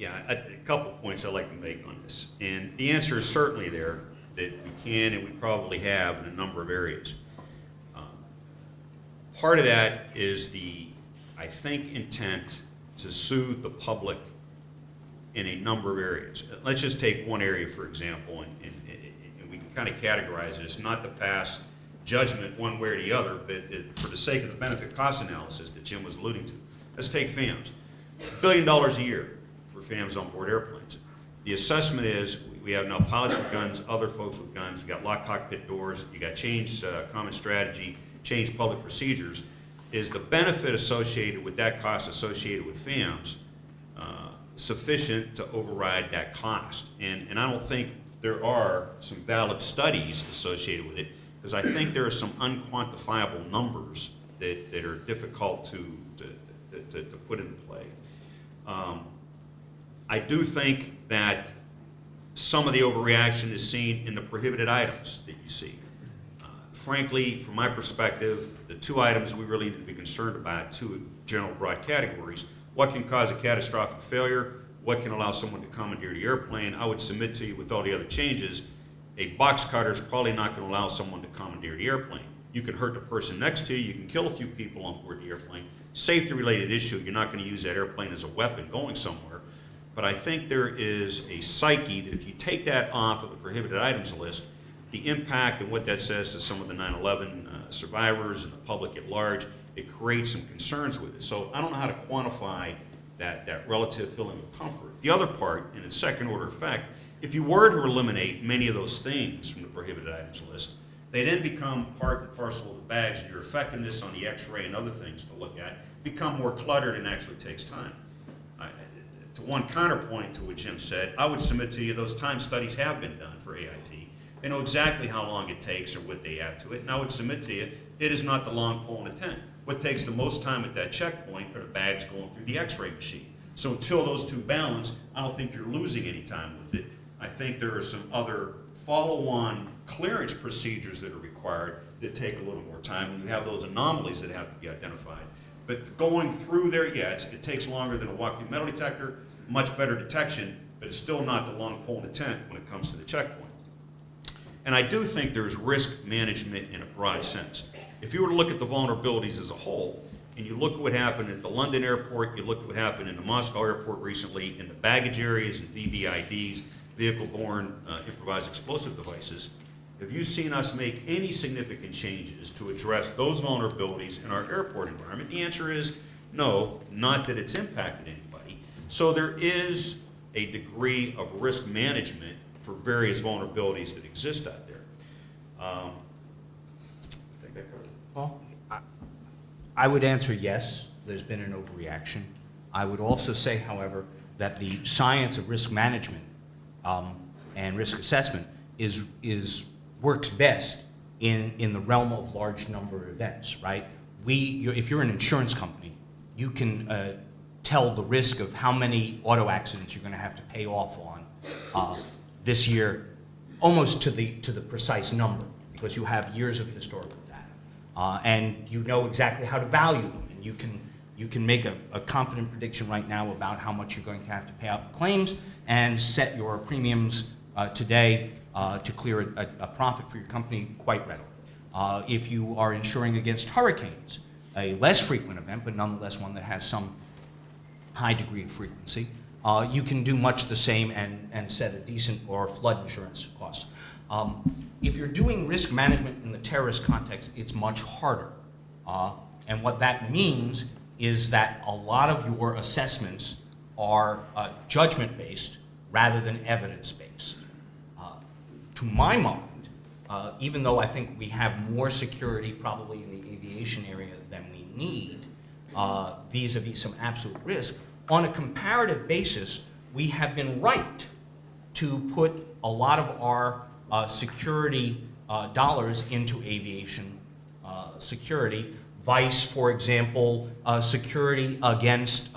A couple points I'd like to make on this. And the answer is certainly there. that we can and we probably have in a number of areas. Part of that is the, I think, intent to soothe the public in a number of areas. Let's just take one area, for example, and we can kind of categorize this, not to pass judgment one way or the other, but for the sake of the benefit cost analysis that Jim was alluding to. Let's take FAMs. $1 billion a year for FAMs on board airplanes. The assessment is we have now pilots with guns, other folks with guns, you got locked cockpit doors, you got changed common strategy, changed public procedures. Is the benefit associated with that cost associated with FAMs sufficient to override that cost? And I don't think there are some valid studies associated with it, because I think there are some unquantifiable numbers that are difficult to put into play. I do think that some of the overreaction is seen in the prohibited items that you see. Frankly, from my perspective, the two items we really need to be concerned about, two general broad categories: what can cause a catastrophic failure, what can allow someone to commandeer the airplane. I would submit to you, with all the other changes, a box cutter is probably not going to allow someone to commandeer the airplane. You can hurt the person next to you, you can kill a few people on board the airplane. Safety-related issue, you're not going to use that airplane as a weapon going somewhere. But I think there is a psyche that if you take that off of the prohibited items list, the impact and what that says to some of the 9/11 survivors and the public at large, it creates some concerns with it. So I don't know how to quantify that relative feeling of comfort. The other part, in its second order effect, if you were to eliminate many of those things from the prohibited items list, they then become part and parcel of the bags, and your effectiveness on the x-ray and other things to look at become more cluttered and actually takes time. To one counterpoint to what Jim said, I would submit to you those time studies have been done for AIT. They know exactly how long it takes or what they add to it, and I would submit to you, it is not the long pole in a tent. What takes the most time at that checkpoint are the bags going through the x-ray machine. So until those two balance, I don't think you're losing any time with it. I think there are some other follow-on clearance procedures that are required that take a little more time, and you have those anomalies that have to be identified. But going through there, yeah, it takes longer than a walk-through metal detector, much better detection, but it's still not the long pole in the tent when it comes to the checkpoint. And I do think there's risk management in a broad sense. If you were to look at the vulnerabilities as a whole, and you look at what happened at the London airport, you look at what happened in the Moscow airport recently, in the baggage areas and VBIDs, vehicle-borne improvised explosive devices, have you seen us make any significant changes to address those vulnerabilities in our airport environment? The answer is no, not that it's impacted anybody. So there is a degree of risk management for various vulnerabilities that exist out there. I think that covered it. Well, I would answer yes, there's been an overreaction. I would also say, however, that the science of risk management and risk assessment works best in the realm of large number of events, right? If you're an insurance company, you can tell the risk of how many auto accidents you're going to have to pay off on this year, almost to the precise number, because you have years of historical data, and you know exactly how to value them, and you can make a confident prediction right now about how much you're going to have to pay out in claims, and set your premiums today to clear a profit for your company quite readily. If you are insuring against hurricanes, a less frequent event, but nonetheless one that has some high degree of frequency, you can do much the same and set a decent, or flood insurance costs. If you're doing risk management in the terrorist context, it's much harder. And what that means is that a lot of your assessments are judgment-based rather than evidence-based. To my mind, even though I think we have more security probably in the aviation area than we need, vis-a-vis some absolute risk, on a comparative basis, we have been right to put a lot of our security dollars into aviation security, vice, for example, security against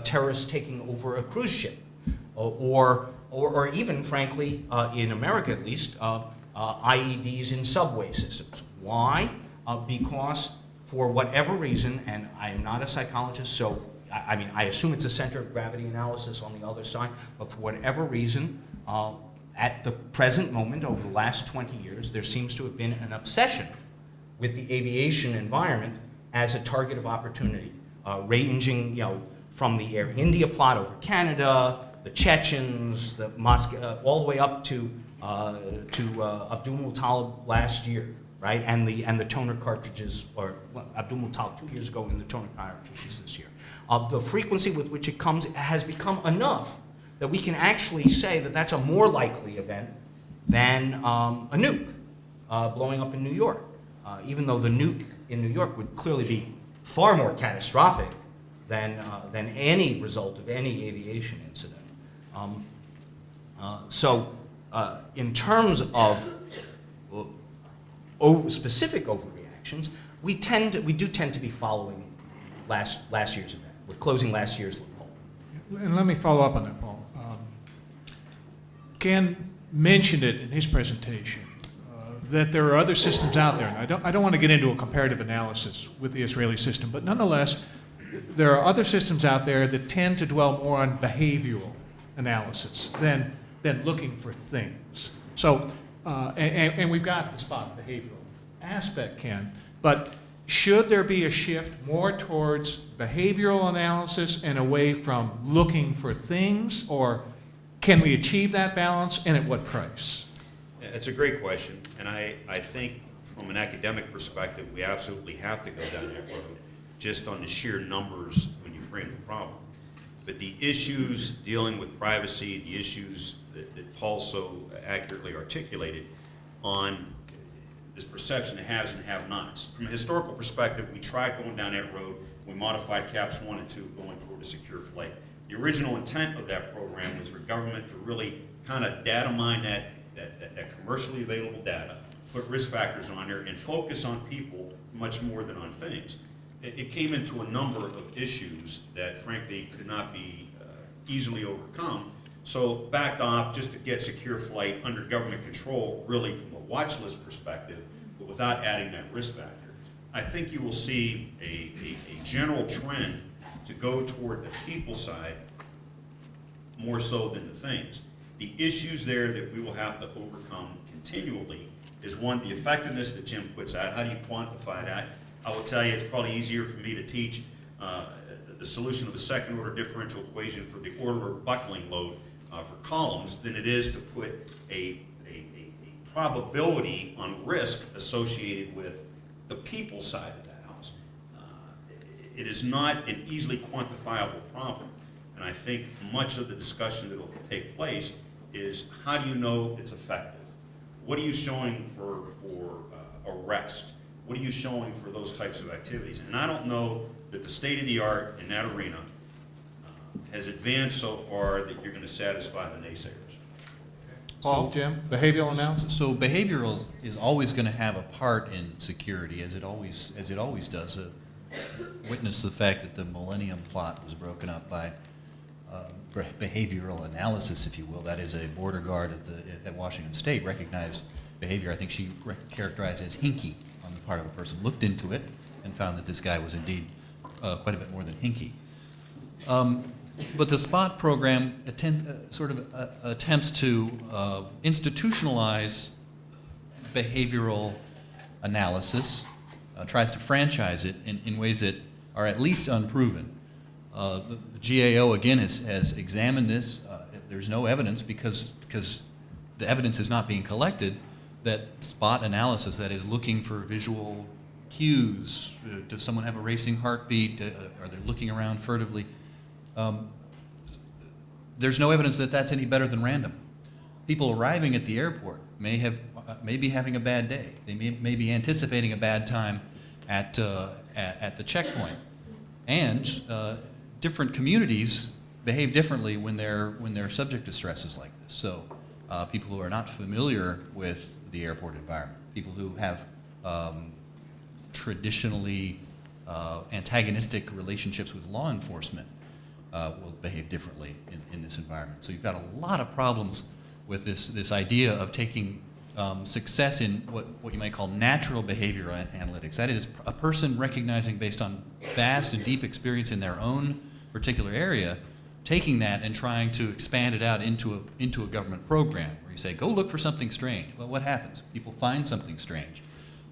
terrorists taking over a cruise ship, or even, frankly, in America at least, IEDs in subway systems. Why? Because for whatever reason, and I am not a psychologist, so I assume it's a center of gravity analysis on the other side, but for whatever reason, At the present moment, over the last 20 years, there seems to have been an obsession with the aviation environment as a target of opportunity, ranging, from the Air India plot over Canada, the Chechens, the Moscow, all the way up to Abdul Muttalib last year, right? And the toner cartridges, or Abdul Muttalib 2 years ago, and the toner cartridges this year. The frequency with which it comes has become enough that we can actually say that that's a more likely event than a nuke blowing up in New York. Even though the nuke in New York would clearly be far more catastrophic than any result of any aviation incident. In terms of specific overreactions, we do tend to be following last year's event. We're closing last year's loophole. And let me follow up on that, Paul. Ken mentioned it in his presentation, that there are other systems out there. And I don't want to get into a comparative analysis with the Israeli system, but nonetheless, there are other systems out there that tend to dwell more on behavioral analysis than looking for things. So, and we've got the spot behavioral aspect, Ken, but should there be a shift more towards behavioral analysis and away from looking for things, or can we achieve that balance, and at what price? It's a great question, and I think from an academic perspective, we absolutely have to go down that road, just on the sheer numbers when you frame the problem. But the issues dealing with privacy, the issues that Paul so accurately articulated on this perception of haves and have-nots. From a historical perspective, we tried going down that road. We modified CAPS 1 and 2 going toward a secure flight. The original intent of that program was for government to really kind of data mine that commercially available data, put risk factors on there, and focus on people much more than on things. It came into a number of issues that frankly could not be easily overcome, so backed off just to get secure flight under government control, really from a watch list perspective, but without adding that risk factor. I think you will see a general trend to go toward the people side more so than the things. The issues there that we will have to overcome continually is, one, the effectiveness that Jim puts out. How do you quantify that? I will tell you, it's probably easier for me to teach the solution of a second order differential equation for the order buckling load for columns than it is to put a probability on risk associated with the people side of the house. It is not an easily quantifiable problem, and I think much of the discussion that will take place is, how do you know it's effective? What are you showing for arrest? What are you showing for those types of activities? And I don't know that the state of the art in that arena has advanced so far that you're going to satisfy the naysayers. Paul, Jim, behavioral analysis? So behavioral is always going to have a part in security, as it always does. Witness the fact that the Millennium Plot was broken up by behavioral analysis, if you will. That is, a border guard at Washington State recognized behavior. I think she characterized as hinky on the part of a person. Looked into it and found that this guy was indeed quite a bit more than hinky. But the SPOT program attempts to institutionalize behavioral analysis, tries to franchise it in ways that are at least unproven. The GAO, again, has examined this. There's no evidence because the evidence is not being collected that SPOT analysis, that is looking for visual cues, does someone have a racing heartbeat, are they looking around furtively? There's no evidence that that's any better than random. People arriving at the airport may be having a bad day. They may be anticipating a bad time at the checkpoint. And different communities behave differently when they're subject to stresses like this. So people who are not familiar with the airport environment, people who have traditionally antagonistic relationships with law enforcement will behave differently in this environment. So you've got a lot of problems with this idea of taking success in what you might call natural behavior analytics. That is, a person recognizing based on vast and deep experience in their own particular area, taking that and trying to expand it out into a government program where you say, go look for something strange. Well, what happens? People find something strange.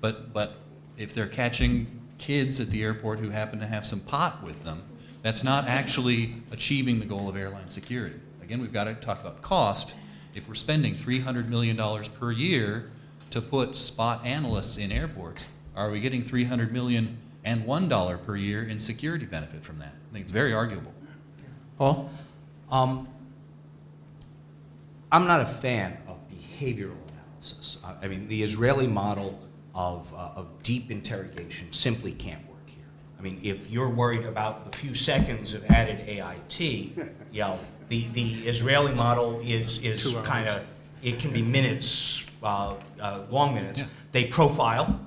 But if they're catching kids at the airport who happen to have some pot with them, that's not actually achieving the goal of airline security. Again, we've got to talk about cost. If we're spending $300 million per year to put spot analysts in airports, are we getting $300 million and $1 per year in security benefit from that? I think it's very arguable. Paul? I'm not a fan of behavioral analysis. I mean, the Israeli model of deep interrogation simply can't work here. I mean, if you're worried about the few seconds of added AIT, you know, the Israeli model is kind of, it can be minutes, long minutes. Yeah. They profile.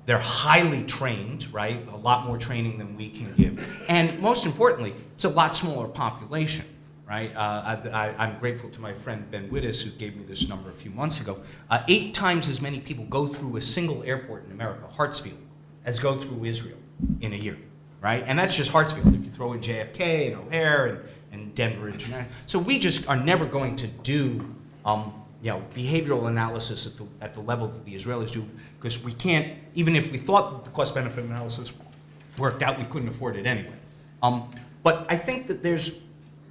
They're highly trained, right? A lot more training than we can give. And most importantly, it's a lot smaller population, right? I'm grateful to my friend Ben Wittes, who gave me this number a few months ago. 8 times as many people go through a single airport in America, Hartsfield, as go through Israel in a year, right? And that's just Hartsfield. If you throw in JFK and O'Hare and Denver International. So we just are never going to do behavioral analysis at the level that the Israelis do, because we can't, even if we thought that the cost-benefit analysis worked out, we couldn't afford it anyway. But I think that there's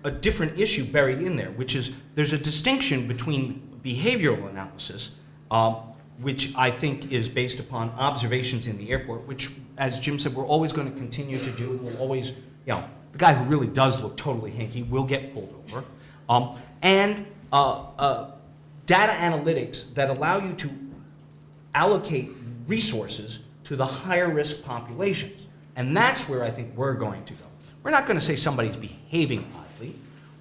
a different issue buried in there, which is there's a distinction between behavioral analysis, which I think is based upon observations in the airport, which, as Jim said, we're always going to continue to do. We'll always, the guy who really does look totally hinky will get pulled over. And data analytics that allow you to allocate resources to the higher risk populations. And that's where I think we're going to go. We're not going to say somebody's behaving oddly.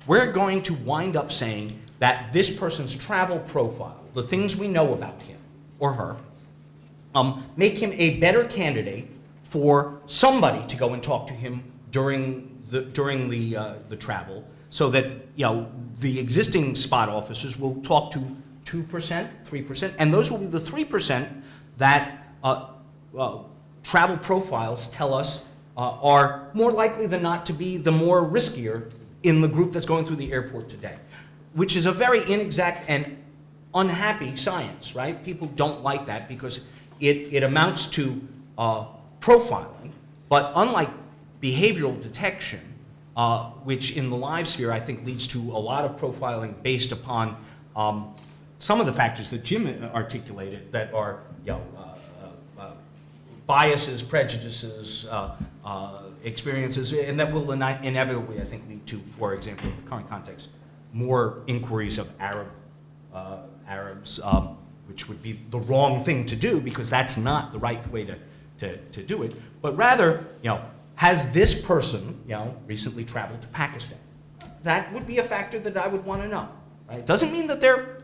We're going to wind up saying that this person's travel profile, the things we know about him or her, make him a better candidate for somebody to go and talk to him during the travel, so that the existing spot officers will talk to 2%, 3%, and those will be the 3% that travel profiles tell us are more likely than not to be the more riskier in the group that's going through the airport today, which is a very inexact and unhappy science, right? People don't like that because it amounts to profiling, but unlike behavioral detection, which in the live sphere I think leads to a lot of profiling based upon some of the factors that Jim articulated that are biases, prejudices, experiences, and that will inevitably, I think, lead to, for example, in the current context, more inquiries of Arabs, which would be the wrong thing to do because that's not the right way to do it, but rather, has this person, recently traveled to Pakistan? That would be a factor that I would want to know. Right? Doesn't mean that they're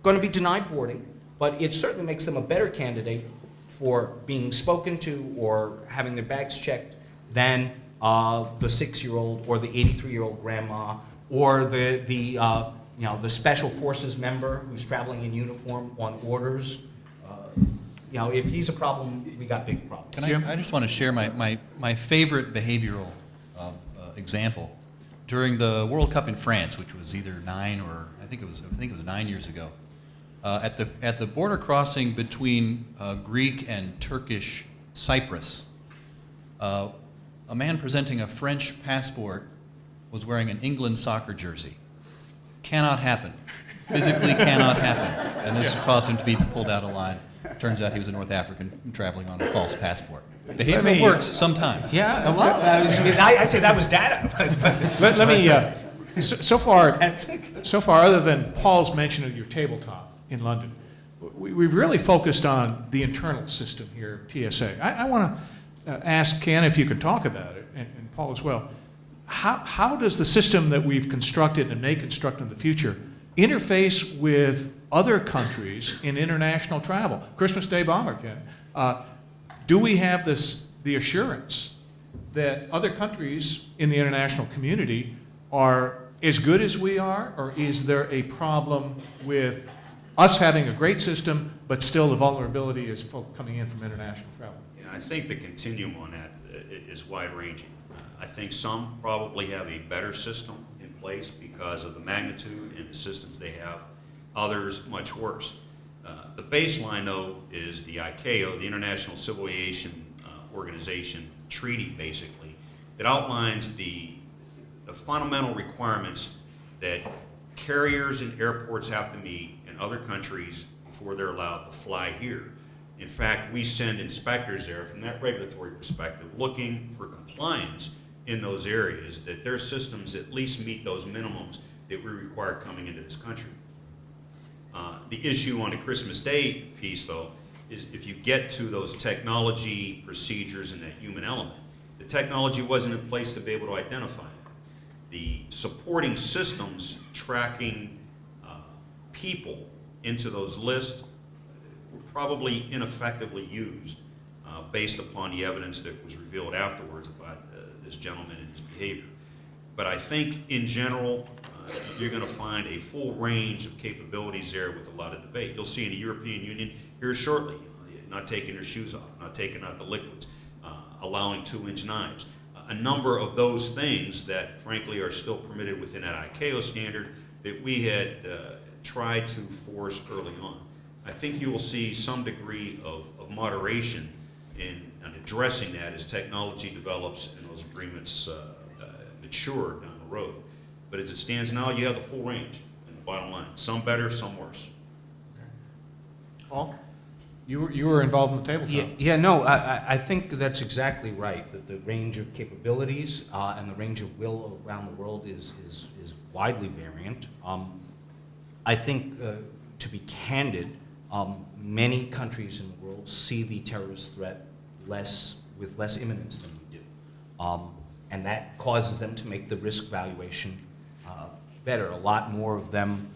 going to be denied boarding, but it certainly makes them a better candidate for being spoken to or having their bags checked than the 6-year-old or the 83-year-old grandma or the special forces member who's traveling in uniform on orders. If he's a problem, we got big problems. I just want to share my favorite behavioral example. During the World Cup in France, which was either 9 or I think it was 9 years ago, at the border crossing between Greek and Turkish Cyprus, a man presenting a French passport was wearing an England soccer jersey. Cannot happen. Physically cannot happen. And this caused him to be pulled out of line. Turns out he was a North African traveling on a false passport. Behavior works sometimes. Yeah, well, I'd say that was data. Let me, so far, other than Paul's mention of your tabletop in London, we've really focused on the internal system here at TSA. I want to ask Ken if you could talk about it, and Paul as well. How does the system that we've constructed and may construct in the future interface with other countries in international travel? Christmas Day bomber, Ken. Do we have the assurance that other countries in the international community are as good as we are, or is there a problem with us having a great system, but still the vulnerability is folk coming in from international travel? Yeah, I think the continuum on that is wide-ranging. I think some probably have a better system in place because of the magnitude and the systems they have. others much worse. The baseline, though, is the ICAO, the International Civil Aviation Organization treaty, basically, that outlines the fundamental requirements that carriers and airports have to meet in other countries before they're allowed to fly here. In fact, we send inspectors there from that regulatory perspective, looking for compliance in those areas, that their systems at least meet those minimums that we require coming into this country. The issue on the Christmas Day piece, though, is if you get to those technology procedures and that human element, the technology wasn't in place to be able to identify it. The supporting systems tracking people into those lists were probably ineffectively used based upon the evidence that was revealed afterwards about this gentleman and his behavior. But I think in general, you're going to find a full range of capabilities there with a lot of debate. You'll see in the European Union here shortly, not taking their shoes off, not taking out the liquids, allowing 2-inch knives. A number of those things that frankly are still permitted within that ICAO standard that we had tried to force early on. I think you will see some degree of moderation in addressing that as technology develops and those agreements mature down the road. But as it stands now, you have the full range in the bottom line. Some better, some worse. Paul, you were involved in the tabletop. No, I think that's exactly right, that the range of capabilities and the range of will around the world is widely variant. I think, to be candid, many countries in the world see the terrorist threat with less imminence than we do. And that causes them to make the risk valuation better. A lot more of them,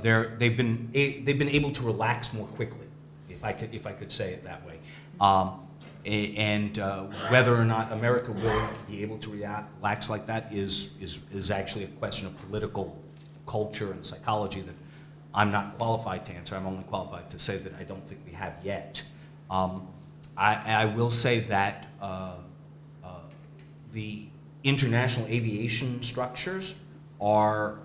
they've been able to relax more quickly, if I could say it that way. And whether or not America will be able to relax like that is actually a question of political culture and psychology that I'm not qualified to answer. I'm only qualified to say that I don't think we have yet. I will say that the international aviation structures are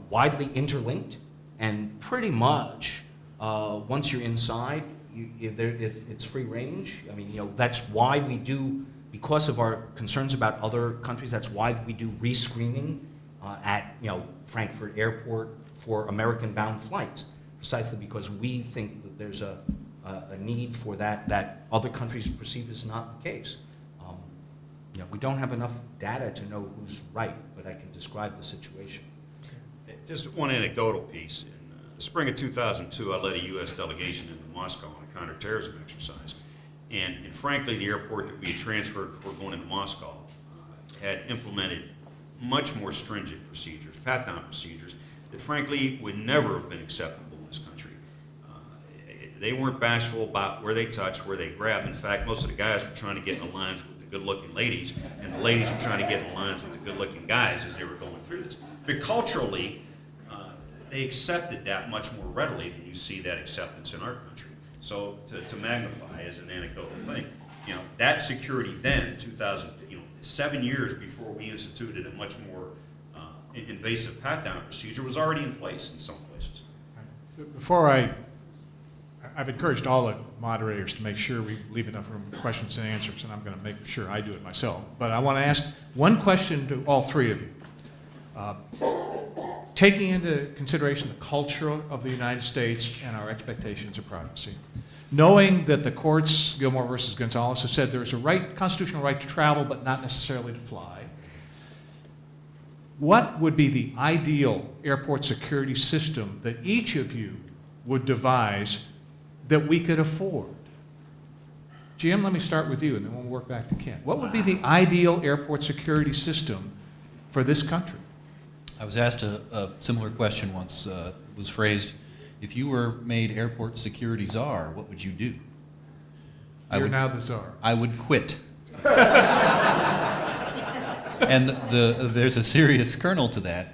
widely interlinked, and pretty much once you're inside, it's free range. I mean, that's why we do, because of our concerns about other countries, that's why we do rescreening at Frankfurt Airport for American-bound flights, precisely because we think that there's a need for that other countries perceive as not the case. We don't have enough data to know who's right, but I can describe the situation. Just one anecdotal piece. In the spring of 2002, I led a U.S. delegation into Moscow on a counterterrorism exercise. And frankly, the airport that we had transferred before going into Moscow had implemented much more stringent procedures, pat-down procedures, that frankly would never have been acceptable in this country. They weren't bashful about where they touched, where they grabbed. In fact, most of the guys were trying to get in the lines with the good-looking ladies, and the ladies were trying to get in the lines with the good-looking guys as they were going through this. But culturally, they accepted that much more readily than you see that acceptance in our country. So to magnify as an anecdotal thing, that security then, 7 years before we instituted a much more invasive pat-down procedure, was already in place in some places. Before I've encouraged all the moderators to make sure we leave enough room for questions and answers, and I'm going to make sure I do it myself. But I want to ask one question to all three of you. Taking into consideration the culture of the United States and our expectations of privacy, knowing that the courts, Gilmore versus Gonzalez, have said there's a constitutional right to travel but not necessarily to fly, what would be the ideal airport security system that each of you would devise that we could afford? Jim, let me start with you, and then we'll work back to Ken. What would be the ideal airport security system for this country? I was asked a similar question once. It was phrased, if you were made airport security czar, what would you do? You're now the czar. I would quit. And there's a serious kernel to that.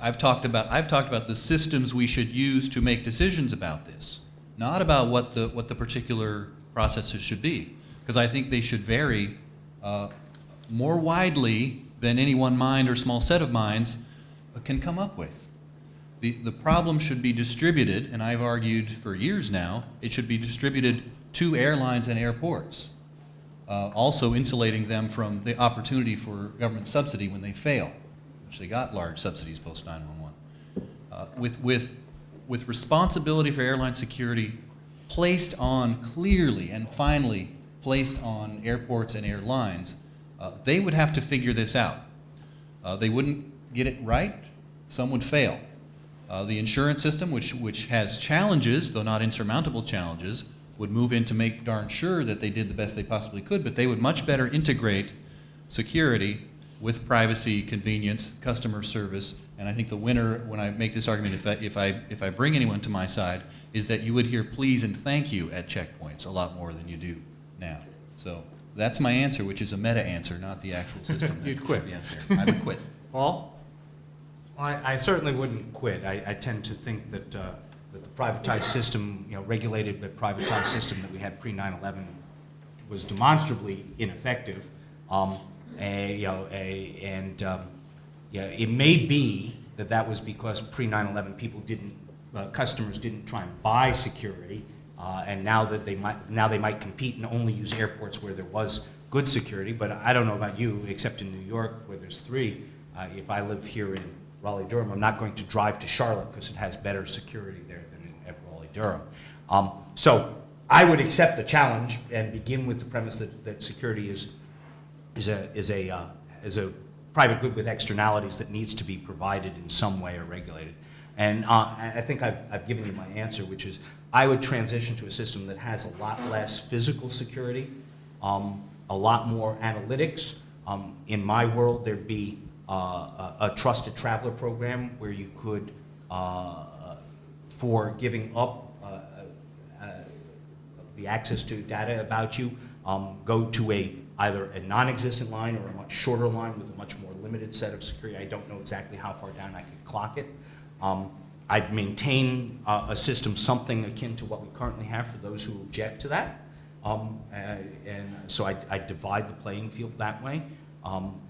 I've talked about the systems we should use to make decisions about this, not about what the particular processes should be, because I think they should vary more widely than any one mind or small set of minds can come up with. The problem should be distributed, and I've argued for years now, it should be distributed to airlines and airports, also insulating them from the opportunity for government subsidy when they fail, which they got large subsidies post 9/11. With responsibility for airline security placed on clearly and finally placed on airports and airlines, they would have to figure this out. They wouldn't get it right, some would fail. The insurance system, which has challenges, though not insurmountable challenges, would move in to make darn sure that they did the best they possibly could, but they would much better integrate security with privacy, convenience, customer service, and I think the winner, when I make this argument, if I bring anyone to my side, is that you would hear please and thank you at checkpoints a lot more than you do now. So that's my answer, which is a meta answer, not the actual system. You'd quit. I would quit. Paul? Well, I certainly wouldn't quit. I tend to think that that the privatized system, regulated but privatized system that we had pre-9/11 was demonstrably ineffective. It may be that was because pre-9/11 people customers didn't try and buy security, and now they might compete and only use airports where there was good security. But I don't know about you, except in New York where there's 3. If I live here in Raleigh-Durham, I'm not going to drive to Charlotte because it has better security there than at Raleigh-Durham. So I would accept the challenge and begin with the premise that security is a private good with externalities that needs to be provided in some way or regulated. And I think I've given you my answer, which is I would transition to a system that has a lot less physical security, a lot more analytics. In my world, there'd be a trusted traveler program where you could, for giving up the access to data about you, go to either a non-existent line or a much shorter line with a much more limited set of security. I don't know exactly how far down I could clock it. I'd maintain a system something akin to what we currently have for those who object to that. And so I'd divide the playing field that way.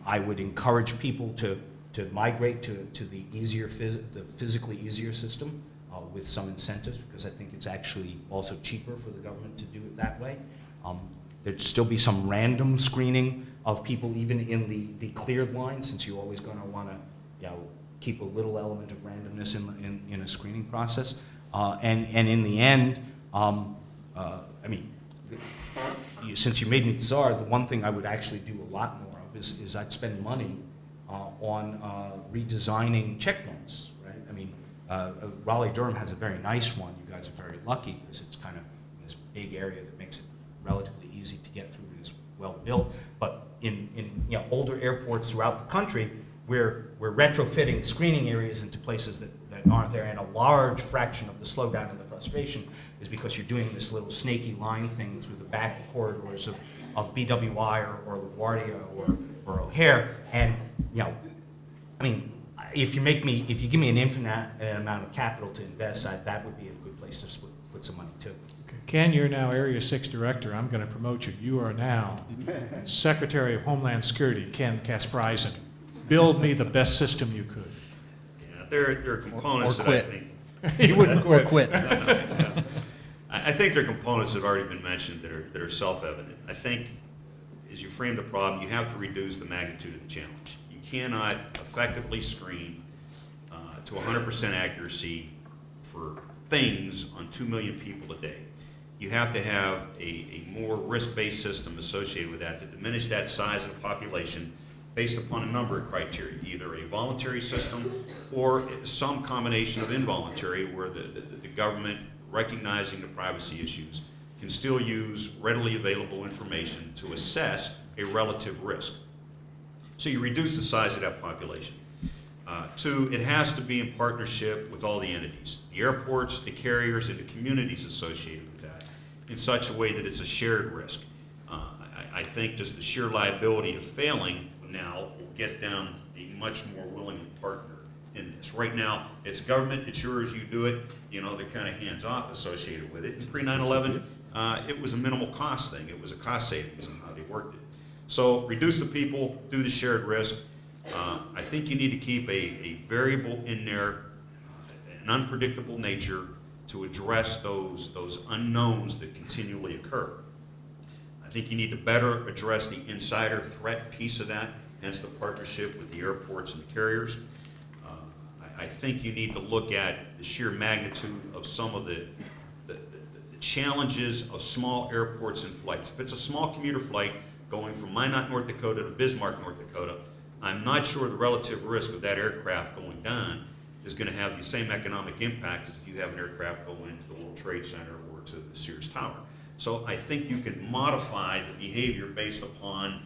I would encourage people to migrate to the physically easier system with some incentives, because I think it's actually also cheaper for the government to do it that way. There'd still be some random screening of people even in the cleared line, since you're always going to want to keep a little element of randomness in a screening process. And in the end, since you made me bizarre, the one thing I would actually do a lot more of is I'd spend money on redesigning checkpoints, right? Raleigh-Durham has a very nice one. You guys are very lucky because it's kind of in this big area that makes it relatively easy to get through and is well built. But in older airports throughout the country, we're retrofitting screening areas into places that aren't there, and a large fraction of the slowdown and the frustration is because you're doing this little snaky line thing through the back corridors of BWI or LaGuardia or O'Hare. And if you give me an infinite amount of capital to invest, that would be a good place to put some money too. Ken, you're now Area 6 Director. I'm going to promote you. You are now Secretary of Homeland Security, Ken Kasprisin. Build me the best system you could. Yeah, there are components Or that I quit. think. He wouldn't Or quit. quit. I think there are components that have already been mentioned that are self-evident. I think as you frame the problem, you have to reduce the magnitude of the challenge. You cannot effectively screen to 100% accuracy for things on 2 million people a day. You have to have a more risk-based system associated with that to diminish that size of the population based upon a number of criteria, either a voluntary system or some combination of involuntary, where the government, recognizing the privacy issues, can still use readily available information to assess a relative risk. So you reduce the size of that population. 2, it has to be in partnership with all the entities, the airports, the carriers, and the communities associated with that, in such a way that it's a shared risk. I think just the sheer liability of failing now will get down a much more willing partner in this. Right now, it's government, it's yours, you do it. They're kind of hands-off associated with it. In pre-9/11, it was a minimal cost thing. It was a cost savings in how they worked it. So reduce the people, do the shared risk. I think you need to keep a variable in there an unpredictable nature to address those unknowns that continually occur. I think you need to better address the insider threat piece of that, hence the partnership with the airports and the carriers. I think you need to look at the sheer magnitude of some of the challenges of small airports and flights. If it's a small commuter flight going from Minot, North Dakota to Bismarck, North Dakota, I'm not sure the relative risk of that aircraft going down is going to have the same economic impact as if you have an aircraft going into the World Trade Center or to the Sears Tower. So I think you can modify the behavior based upon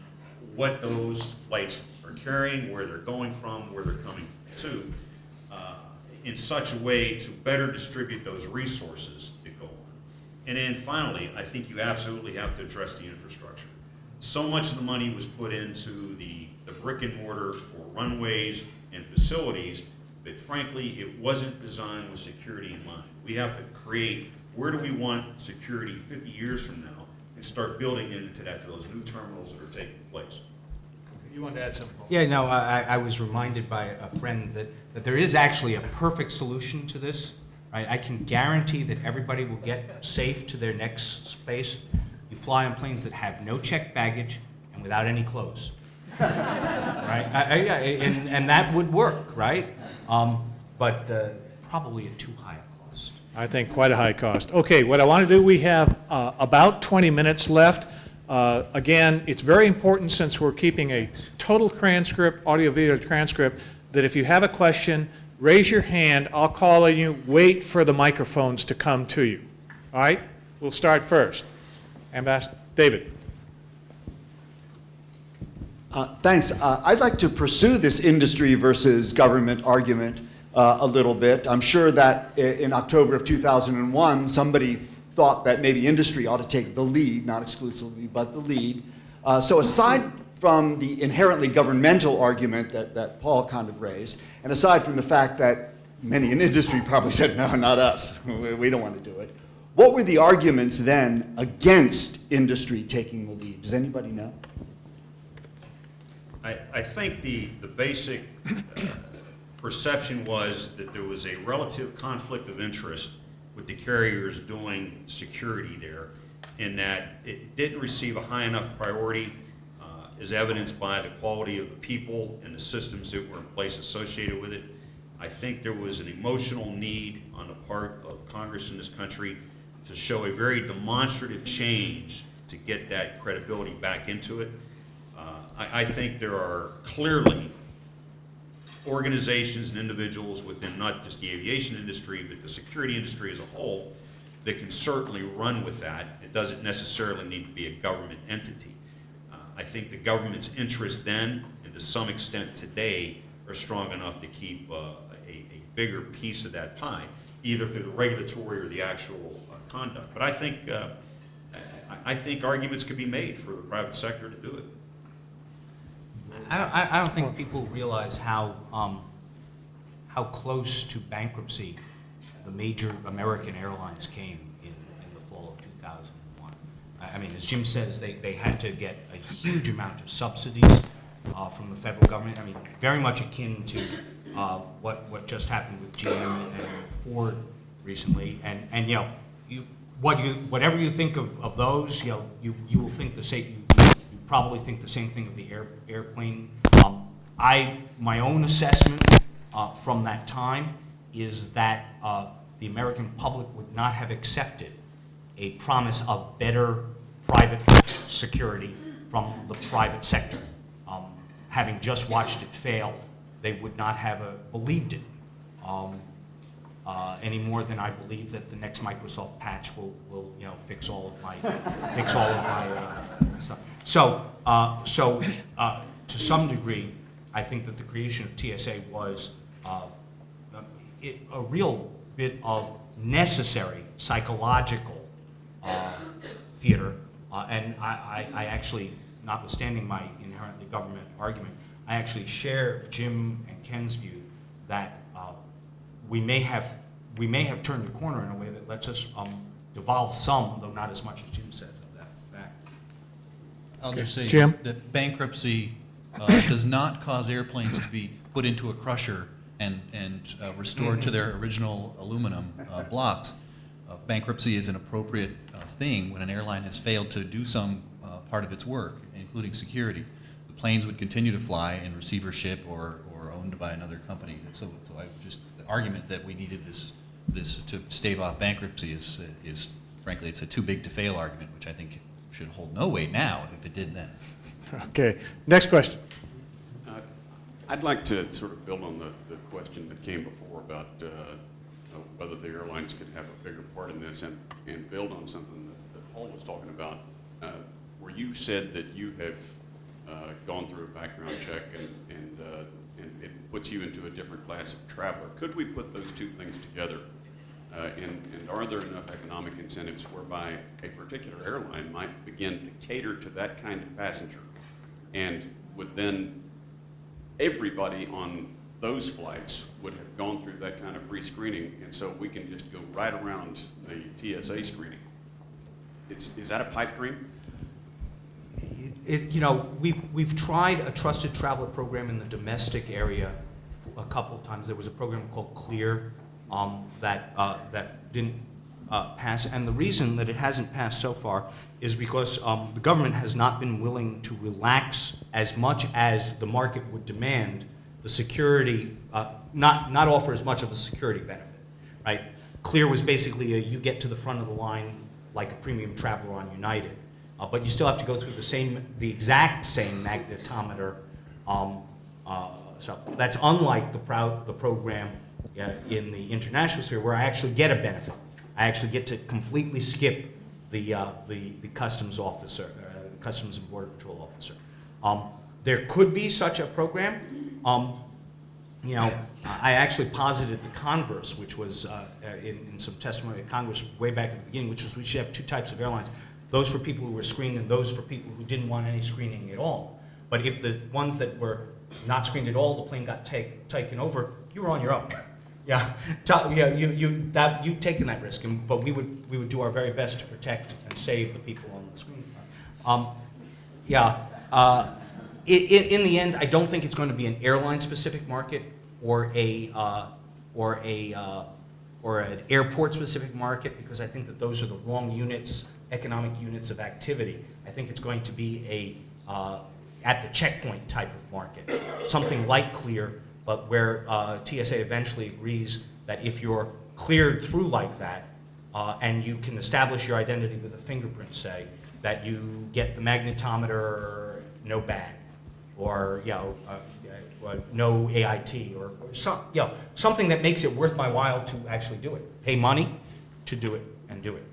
what those flights are carrying, where they're going from, where they're coming to, in such a way to better distribute those resources that go on. And then finally, I think you absolutely have to address the infrastructure. So much of the money was put into the brick and mortar for runways and facilities, but frankly, it wasn't designed with security in mind. We have to create, where do we want security 50 years from now, and start building into that, to those new terminals that are taking place. You wanted to add something, Paul? Yeah, no, I was reminded by a friend that there is actually a perfect solution to this. Right? I can guarantee that everybody will get safe to their next space. You fly on planes that have no checked baggage and without any clothes. Right? And that would work, right? But probably at too high a cost. I think quite a high cost. Okay, what I want to do, we have about 20 minutes left. Again, it's very important, since we're keeping a total transcript, audio-video transcript, that if you have a question, raise your hand, I'll call on you, wait for the microphones to come to you. All right? We'll start first. Ambassador David. Thanks. I'd like to pursue this industry versus government argument a little bit. I'm sure that in October of 2001, somebody thought that maybe industry ought to take the lead, not exclusively, but the lead. So aside from the inherently governmental argument that Paul kind of raised, and aside from the fact that many in industry probably said, no, not us, we don't want to do it, what were the arguments then against industry taking the lead? Does anybody know? I think the basic perception was that there was a relative conflict of interest with the carriers doing security there, in that it didn't receive a high enough priority, as evidenced by the quality of the people and the systems that were in place associated with it. I think there was an emotional need on the part of Congress in this country to show a very demonstrative change to get that credibility back into it. I think there are clearly organizations and individuals within not just the aviation industry, but the security industry as a whole, that can certainly run with that. It doesn't necessarily need to be a government entity. I think the government's interest then, and to some extent today, are strong enough to keep a bigger piece of that pie, either through the regulatory or the actual conduct. But I think arguments could be made for the private sector to do it. I don't think people realize how close to bankruptcy the major American airlines came in the fall of 2001. I mean, as Jim says, they had to get a huge amount of subsidies from the federal government. I mean, very much akin to what just happened with GM and Ford recently. And you know, whatever you think of those, you will think the same. You probably think the same thing of the airplane. My own assessment from that time is that the American public would not have accepted a promise of better private security from the private sector. Having just watched it fail, they would not have believed it any more than I believe that the next Microsoft patch will fix all of my stuff. So to some degree, I think that the creation of TSA was a real bit of necessary psychological theater, and I actually, notwithstanding my inherently government argument, I actually share Jim and Ken's view that we may have turned the corner in a way that lets us devolve some, though not as much as Jim says, of that fact. I'll just say Jim? that bankruptcy does not cause airplanes to be put into a crusher and restored to their original aluminum blocks. Bankruptcy is an appropriate thing when an airline has failed to do some part of its work, including security. The planes would continue to fly in receivership or owned by another company. So I just, the argument that we needed this to stave off bankruptcy is frankly, it's a too big to fail argument, which I think should hold no weight now if it did then. Okay, next question. I'd like to sort of build on the question that came before about whether the airlines could have a bigger part in this and build on something that Paul was talking about, where you said that you have gone through a background check and it puts you into a different class of traveler. Could we put those two things together? And are there enough economic incentives whereby a particular airline might begin to cater to that kind of passenger, and would then everybody on those flights would have gone through that kind of pre-screening, and so we can just go right around the TSA screening? Is that a pipe dream? We've tried a trusted traveler program in the domestic area a couple of times. There was a program called Clear that didn't pass, and the reason that it hasn't passed so far is because the government has not been willing to relax as much as the market would demand the security, not offer as much of a security benefit, right? Clear was basically you get to the front of the line like a premium traveler on United, but you still have to go through the exact same magnetometer. So that's unlike the program in the international sphere, where I actually get a benefit. I actually get to completely skip the customs officer, Customs and Border Patrol officer. There could be such a program. I actually posited the converse, which was in some testimony at Congress way back at the beginning, which was we should have two types of airlines: those for people who were screened and those for people who didn't want any screening at all. But if the ones that were not screened at all, the plane got taken over, you were on your own. You've taken that risk, but we would do our very best to protect and save the people on the screen. In the end, I don't think it's going to be an airline-specific market or an airport-specific market, because I think that those are the wrong units, economic units of activity. I think it's going to be at the checkpoint type of market, something like Clear, but where TSA eventually agrees that if you're cleared through like that, and you can establish your identity with a fingerprint, say, that you get the magnetometer, no bag, or no AIT, or something that makes it worth my while to actually do it. Pay money to do it and do it.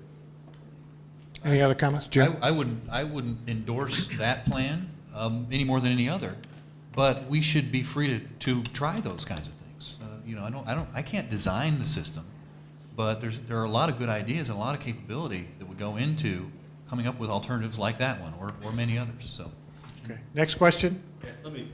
Any other comments, Jim? I wouldn't endorse that plan any more than any other, but we should be free to try those kinds of things. I can't design the system, but there are a lot of good ideas and a lot of capability that would go into coming up with alternatives like that one or many others. So, Okay. Next question. Yeah, let me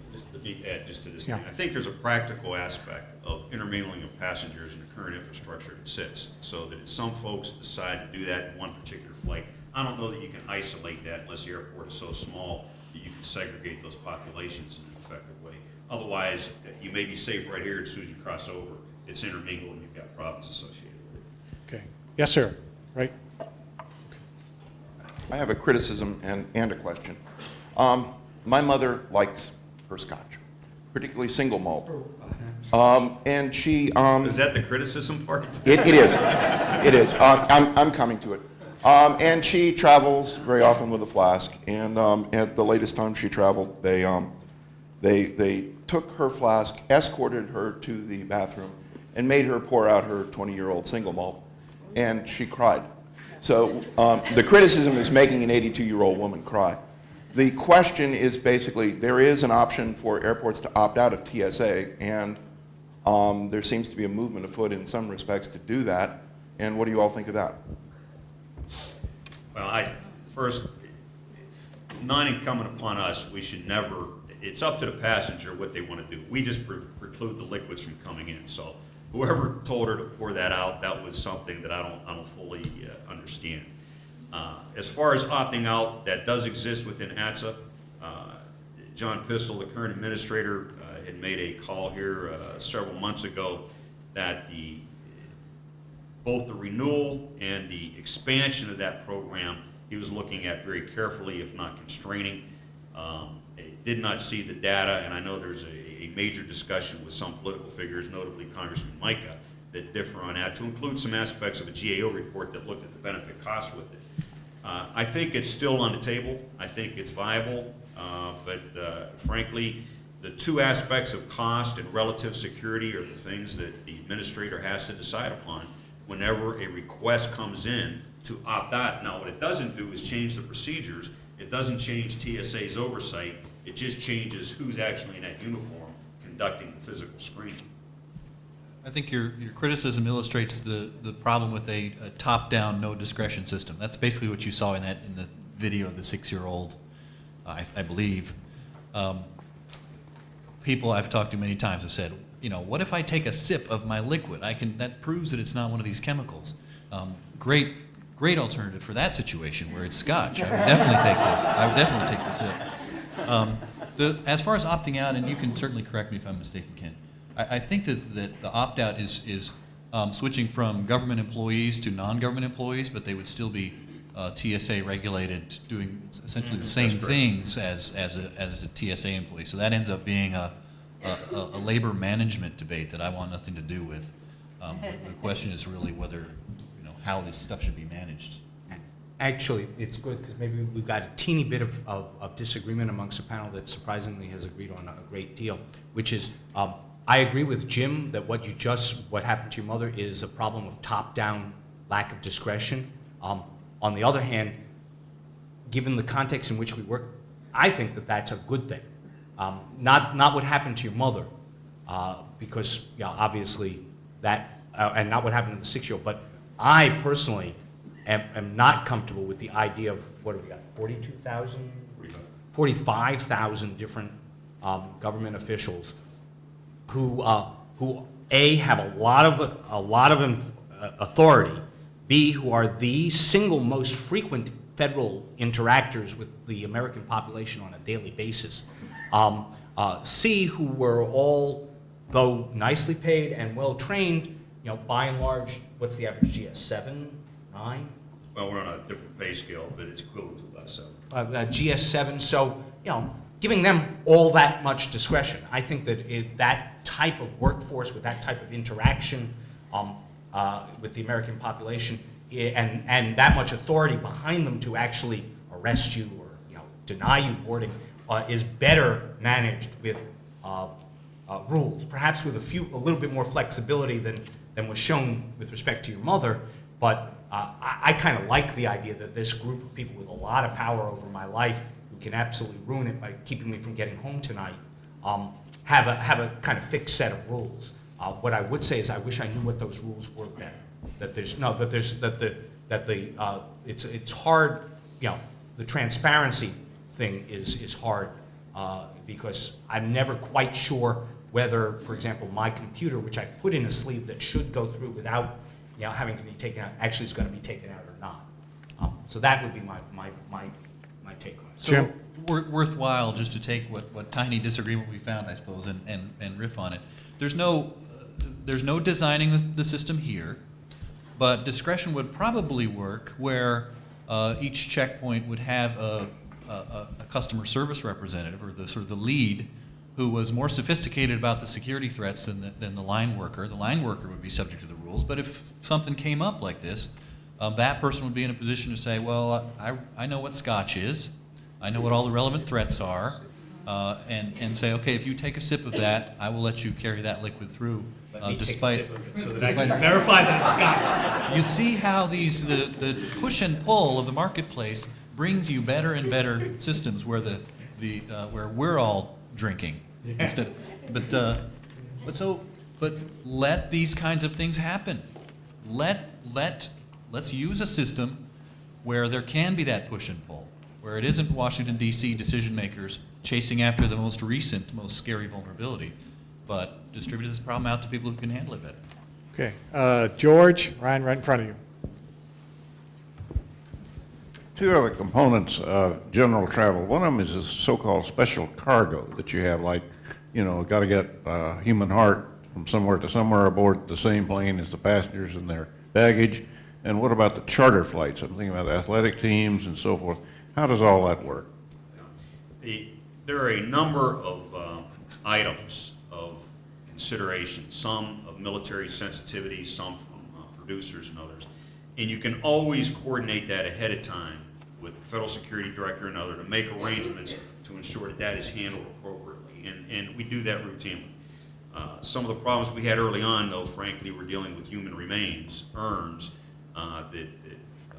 add just to this Yeah. thing. I think there's a practical aspect of intermingling of passengers in the current infrastructure that sits, so that if some folks decide to do that in one particular flight, I don't know that you can isolate that unless the airport is so small that you can segregate those populations in an effective way. Otherwise, you may be safe right here. As soon as you cross over, it's intermingled and you've got problems associated with it. Okay. Yes, sir. Right. I have a criticism and a question. My mother likes her scotch, particularly single malt. And she... Is that the criticism part? It is. It is. I'm coming to it. And she travels very often with a flask. And at the latest time she traveled, they took her flask, escorted her to the bathroom, and made her pour out her 20-year-old single malt. And she cried. So the criticism is making an 82-year-old woman cry. The question is basically, there is an option for airports to opt out of TSA, and there seems to be a movement afoot in some respects to do that. And what do you all think of that? Well, first, not incumbent upon us, we should never, it's up to the passenger what they want to do. We just preclude the liquids from coming in. So whoever told her to pour that out, that was something that I don't fully understand. As far as opting out, that does exist within ATSA. John Pistol, the current administrator, had made a call here several months ago that both the renewal and the expansion of that program, he was looking at very carefully, if not constraining. Did not see the data, and I know there's a major discussion with some political figures, notably Congressman Micah, that differ on that, to include some aspects of a GAO report that looked at the benefit cost with it. I think it's still on the table. I think it's viable, but frankly, the two aspects of cost and relative security are the things that the administrator has to decide upon whenever a request comes in to opt out. Now, what it doesn't do is change the procedures. It doesn't change TSA's oversight. It just changes who's actually in that uniform conducting the physical screening. I think your criticism illustrates the problem with a top-down, no discretion system. That's basically what you saw in the video of the 6-year-old, I believe. People I've talked to many times have said, you know, what if I take a sip of my liquid? That proves that it's not one of these chemicals. Great alternative for that situation where it's scotch. I would definitely take the sip. As far as opting out, and you can certainly correct me if I'm mistaken, Ken, I think that the opt-out is switching from government employees to non-government employees, but they would still be TSA regulated, doing essentially the same things as a TSA employee. So that ends up being a labor management debate that I want nothing to do with. The question is really whether, how this stuff should be managed. Actually, it's good because maybe we've got a teeny bit of disagreement amongst a panel that surprisingly has agreed on a great deal, which is I agree with Jim that what happened to your mother is a problem of top-down lack of discretion. On the other hand, given the context in which we work, I think that that's a good thing. Not what happened to your mother, because obviously that, and not what happened to the 6-year-old, but I personally am not comfortable with the idea of, what have we got, 45,000 different government officials who A, have a lot of authority, B, who are the single most frequent federal interactors with the American population on a daily basis, C, who were all, though nicely paid and well trained, by and large, what's the average GS, 7, 9? Well, we're on a different pay scale, but it's equivalent to us. So. GS7, so, giving them all that much discretion. I think that that type of workforce with that type of interaction with the American population and that much authority behind them to actually arrest you or deny you boarding is better managed with rules, perhaps with a little bit more flexibility than was shown with respect to your mother, but I kind of like the idea that this group of people with a lot of power over my life who can absolutely ruin it by keeping me from getting home tonight have a kind of fixed set of rules. What I would say is I wish I knew what those rules were better. It's hard. The transparency thing is hard because I'm never quite sure whether, for example, my computer, which I've put in a sleeve that should go through without having to be taken out, actually is going to be taken out or not. So that would be my take on it. So worthwhile just to take what tiny disagreement we found, I suppose, and riff on it. There's no designing the system here, but discretion would probably work where each checkpoint would have a customer service representative or the lead who was more sophisticated about the security threats than the line worker. The line worker would be subject to the rules, but if something came up like this, that person would be in a position to say, well, I know what scotch is, I know what all the relevant threats are, and say, okay, if you take a sip of that, I will let you carry that liquid through. Despite, take a sip of it so that I can verify that it's scotch. You see how the push and pull of the marketplace brings you better and better systems where where we're all drinking instead. But let these kinds of things happen. Let's use a system where there can be that push and pull, where it isn't Washington, D.C. decision makers chasing after the most recent, most scary vulnerability, but distribute this problem out to people who can handle it better. Okay. George, Ryan, right in front of you. Two other components of general travel. One of them is a so-called special cargo that you have, like, you know, got to get human heart from somewhere to somewhere aboard the same plane as the passengers and their baggage? And what about the charter flights? I'm thinking about athletic teams and so forth. How does all that work? There are a number of items of consideration, some of military sensitivity, some from producers and others. And you can always coordinate that ahead of time with the Federal Security Director and other to make arrangements to ensure that that is handled appropriately. And we do that routinely. Some of the problems we had early on, though, frankly, were dealing with human remains, urns, that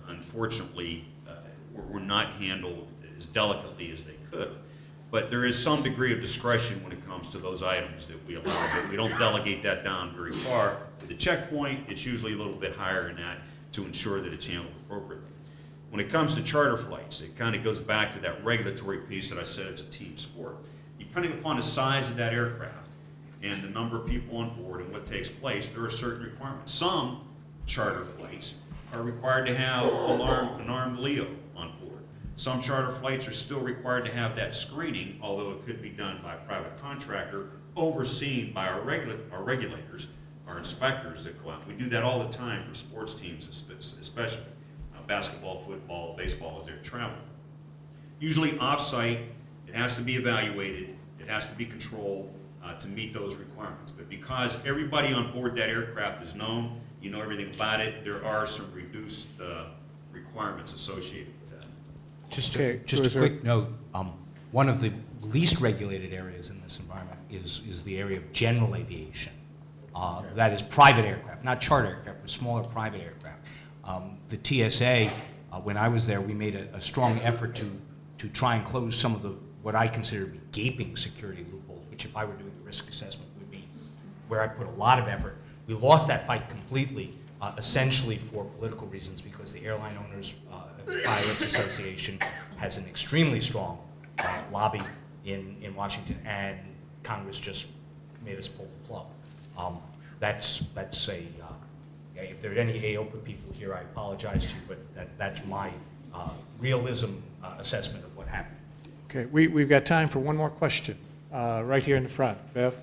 unfortunately were not handled as delicately as they could. But there is some degree of discretion when it comes to those items that we allow. But we don't delegate that down very far. With the checkpoint, it's usually a little bit higher than that to ensure that it's handled appropriately. When it comes to charter flights, it kind of goes back to that regulatory piece that I said it's a team sport. Depending upon the size of that aircraft and the number of people on board and what takes place, there are certain requirements. Some charter flights are required to have an armed LEO on board. Some charter flights are still required to have that screening, although it could be done by a private contractor, overseen by our regulators, our inspectors that go out. We do that all the time for sports teams, especially basketball, football, baseball as they're traveling. Usually off-site, it has to be evaluated, it has to be controlled to meet those requirements. But because everybody on board that aircraft is known, you know everything about it, there are some reduced requirements associated with that. Just Okay, a quick note, one of the least regulated areas in this environment is the area of general aviation. That is private aircraft, not charter aircraft, but smaller private aircraft. The TSA, when I was there, we made a strong effort to try and close some of the, what I consider to be gaping security loopholes, which if I were doing the risk assessment would be where I put a lot of effort. We lost that fight completely, essentially for political reasons, because the Airline Owners Pilots Association has an extremely strong lobby in Washington, and Congress just made us pull the plug. That's a, if there are any AOPA people here, I apologize to you, but that's my realism assessment of what happened. Okay, we've got time for one more question, right here in the front. Bev?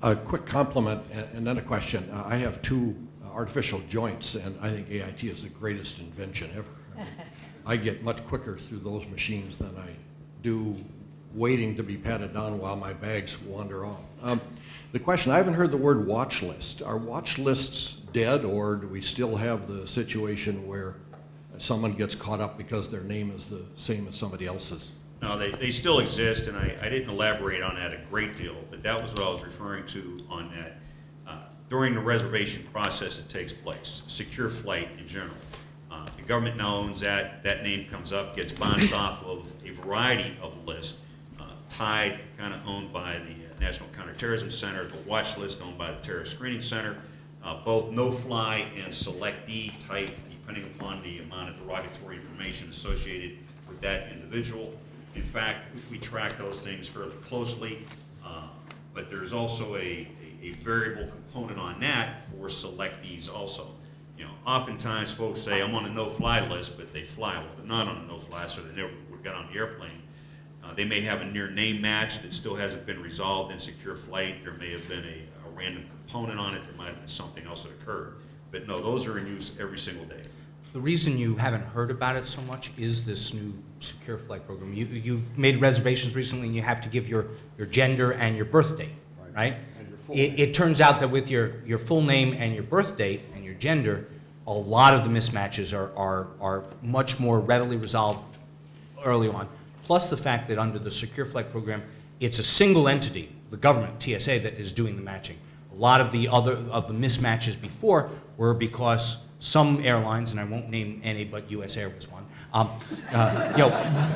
A quick compliment and then a question. I have two artificial joints, and I think AIT is the greatest invention ever. I mean, I get much quicker through those machines than I do waiting to be patted down while my bags wander off. The question, I haven't heard the word watch list. Are watch lists dead, or do we still have the situation where someone gets caught up because their name is the same as somebody else's? No, they still exist, and I didn't elaborate on that a great deal, but that was what I was referring to on that. During the reservation process that takes place, secure flight in general. The government now owns that. That name comes up, gets bounced off of a variety of lists, tied, kind of owned by the National Counterterrorism Center, the watch list owned by the Terrorist Screening Center, both no-fly and selectee type, depending upon the amount of derogatory information associated with that individual. In fact, we track those things fairly closely, but there's also a variable component on that for selectees also. You know, oftentimes folks say, I'm on a no-fly list, but they fly. Well, they're not on a no-fly, so they never would have got on the airplane. They may have a near name match that still hasn't been resolved in secure flight. There may have been a random component on it. There might have been something else that occurred. But no, those are in use every single day. The reason you haven't heard about it so much is this new secure flight program. You've made reservations recently, and you have to give your gender and your birth date, right? It turns out that with your full name and your birth date and your gender, a lot of the mismatches are much more readily resolved early on. Plus the fact that under the secure flight program, it's a single entity, the government, TSA, that is doing the matching. A lot of the mismatches before were because some airlines, and I won't name any, but US Air was one,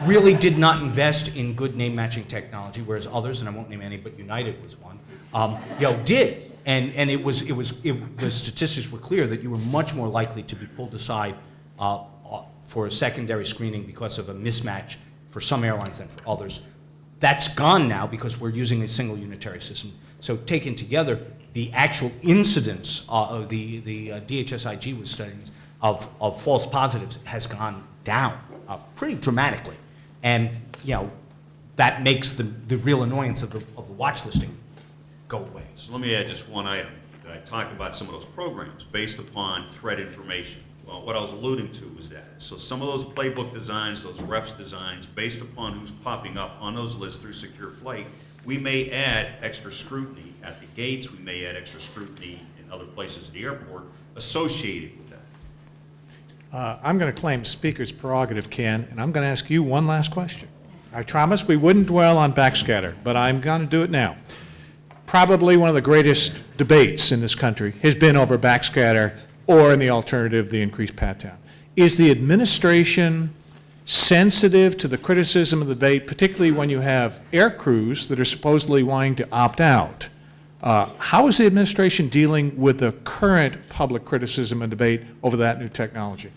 really did not invest in good name matching technology, whereas others, and I won't name any, but United was one, did. And the statistics were clear that you were much more likely to be pulled aside for a secondary screening because of a mismatch for some airlines than for others. That's gone now because we're using a single unitary system. So taken together, the actual incidence of the DHSIG was studying is of false positives has gone down pretty dramatically. And, that makes the real annoyance of the watch listing go away. So let me add just one item. That I talked about some of those programs based upon threat information. Well, what I was alluding to was that. So some of those playbook designs, those refs designs, based upon who's popping up on those lists through secure flight, we may add extra scrutiny at the gates, we may add extra scrutiny in other places at the airport associated with that. I'm going to claim speaker's prerogative, Ken, and I'm going to ask you one last question. I promised we wouldn't dwell on backscatter, but I'm going to do it now. Probably one of the greatest debates in this country has been over backscatter or, in the alternative, the increased pat-down. Is the administration sensitive to the criticism of the debate, particularly when you have air crews that are supposedly wanting to opt out? How is the administration dealing with the current public criticism and debate over that new technology?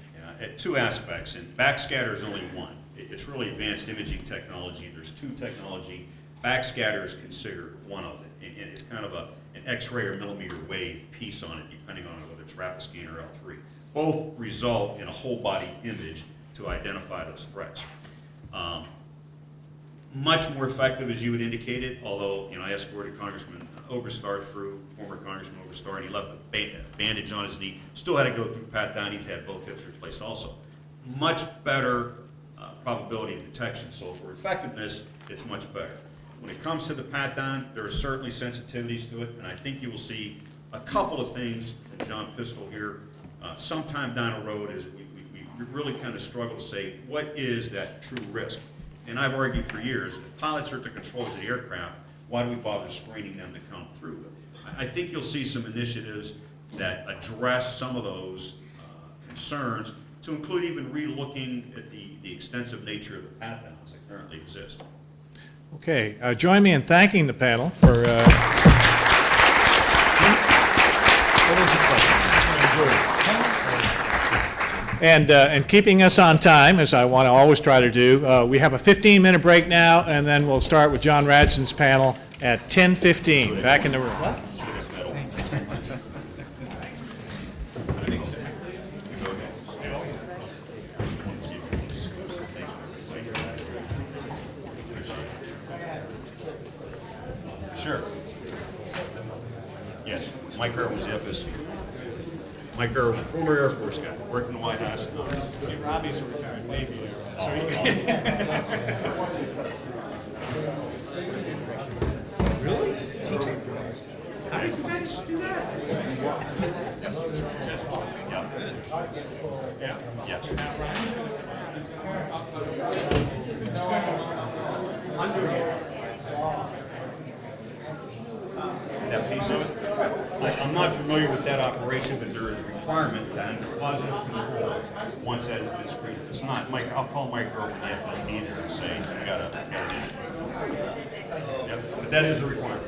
Two aspects, and backscatter is only one. It's really advanced imaging technology. There's two technology. Backscatter is considered one of it. And it's kind of an X-ray or millimeter wave piece on it, depending on whether it's Rapiscan or L3. Both result in a whole body image to identify those threats. Much more effective, as you had indicated, although I escorted Congressman Oberstar through, former Congressman Oberstar, and he left a bandage on his knee. Still had to go through pat-down. He's had both hips replaced also. Much better probability of detection. So for effectiveness, it's much better. When it comes to the pat-down, there are certainly sensitivities to it, and I think you will see a couple of things from John Pistol here sometime down the road as we really kind of struggle to say what is that true risk. And I've argued for years, if pilots are at the controls of the aircraft, why do we bother screening them to come through? I think you'll see some initiatives that address some of those concerns, to include even re-looking at the extensive nature of the pat-downs that currently exist. Okay, join me in thanking the panel for and keeping us on time, as I want to always try to do. We have a 15-minute break now, and then we'll start with John Radson's panel at 10:15. Back in the room. Sure. Yes, Mike Earl was the FSC. Mike Earl was a former Air Force guy, worked in the White House. See, Robbie's a retired Navy airman, Really? How did you manage to do that? Yeah. Yes. That piece of it? I'm not familiar with that operation, but there is a requirement that under positive control, once that has been screened. It's not, Mike, I'll call Mike Earl from the FSD there and say, we got an issue. Yep, but that is a requirement.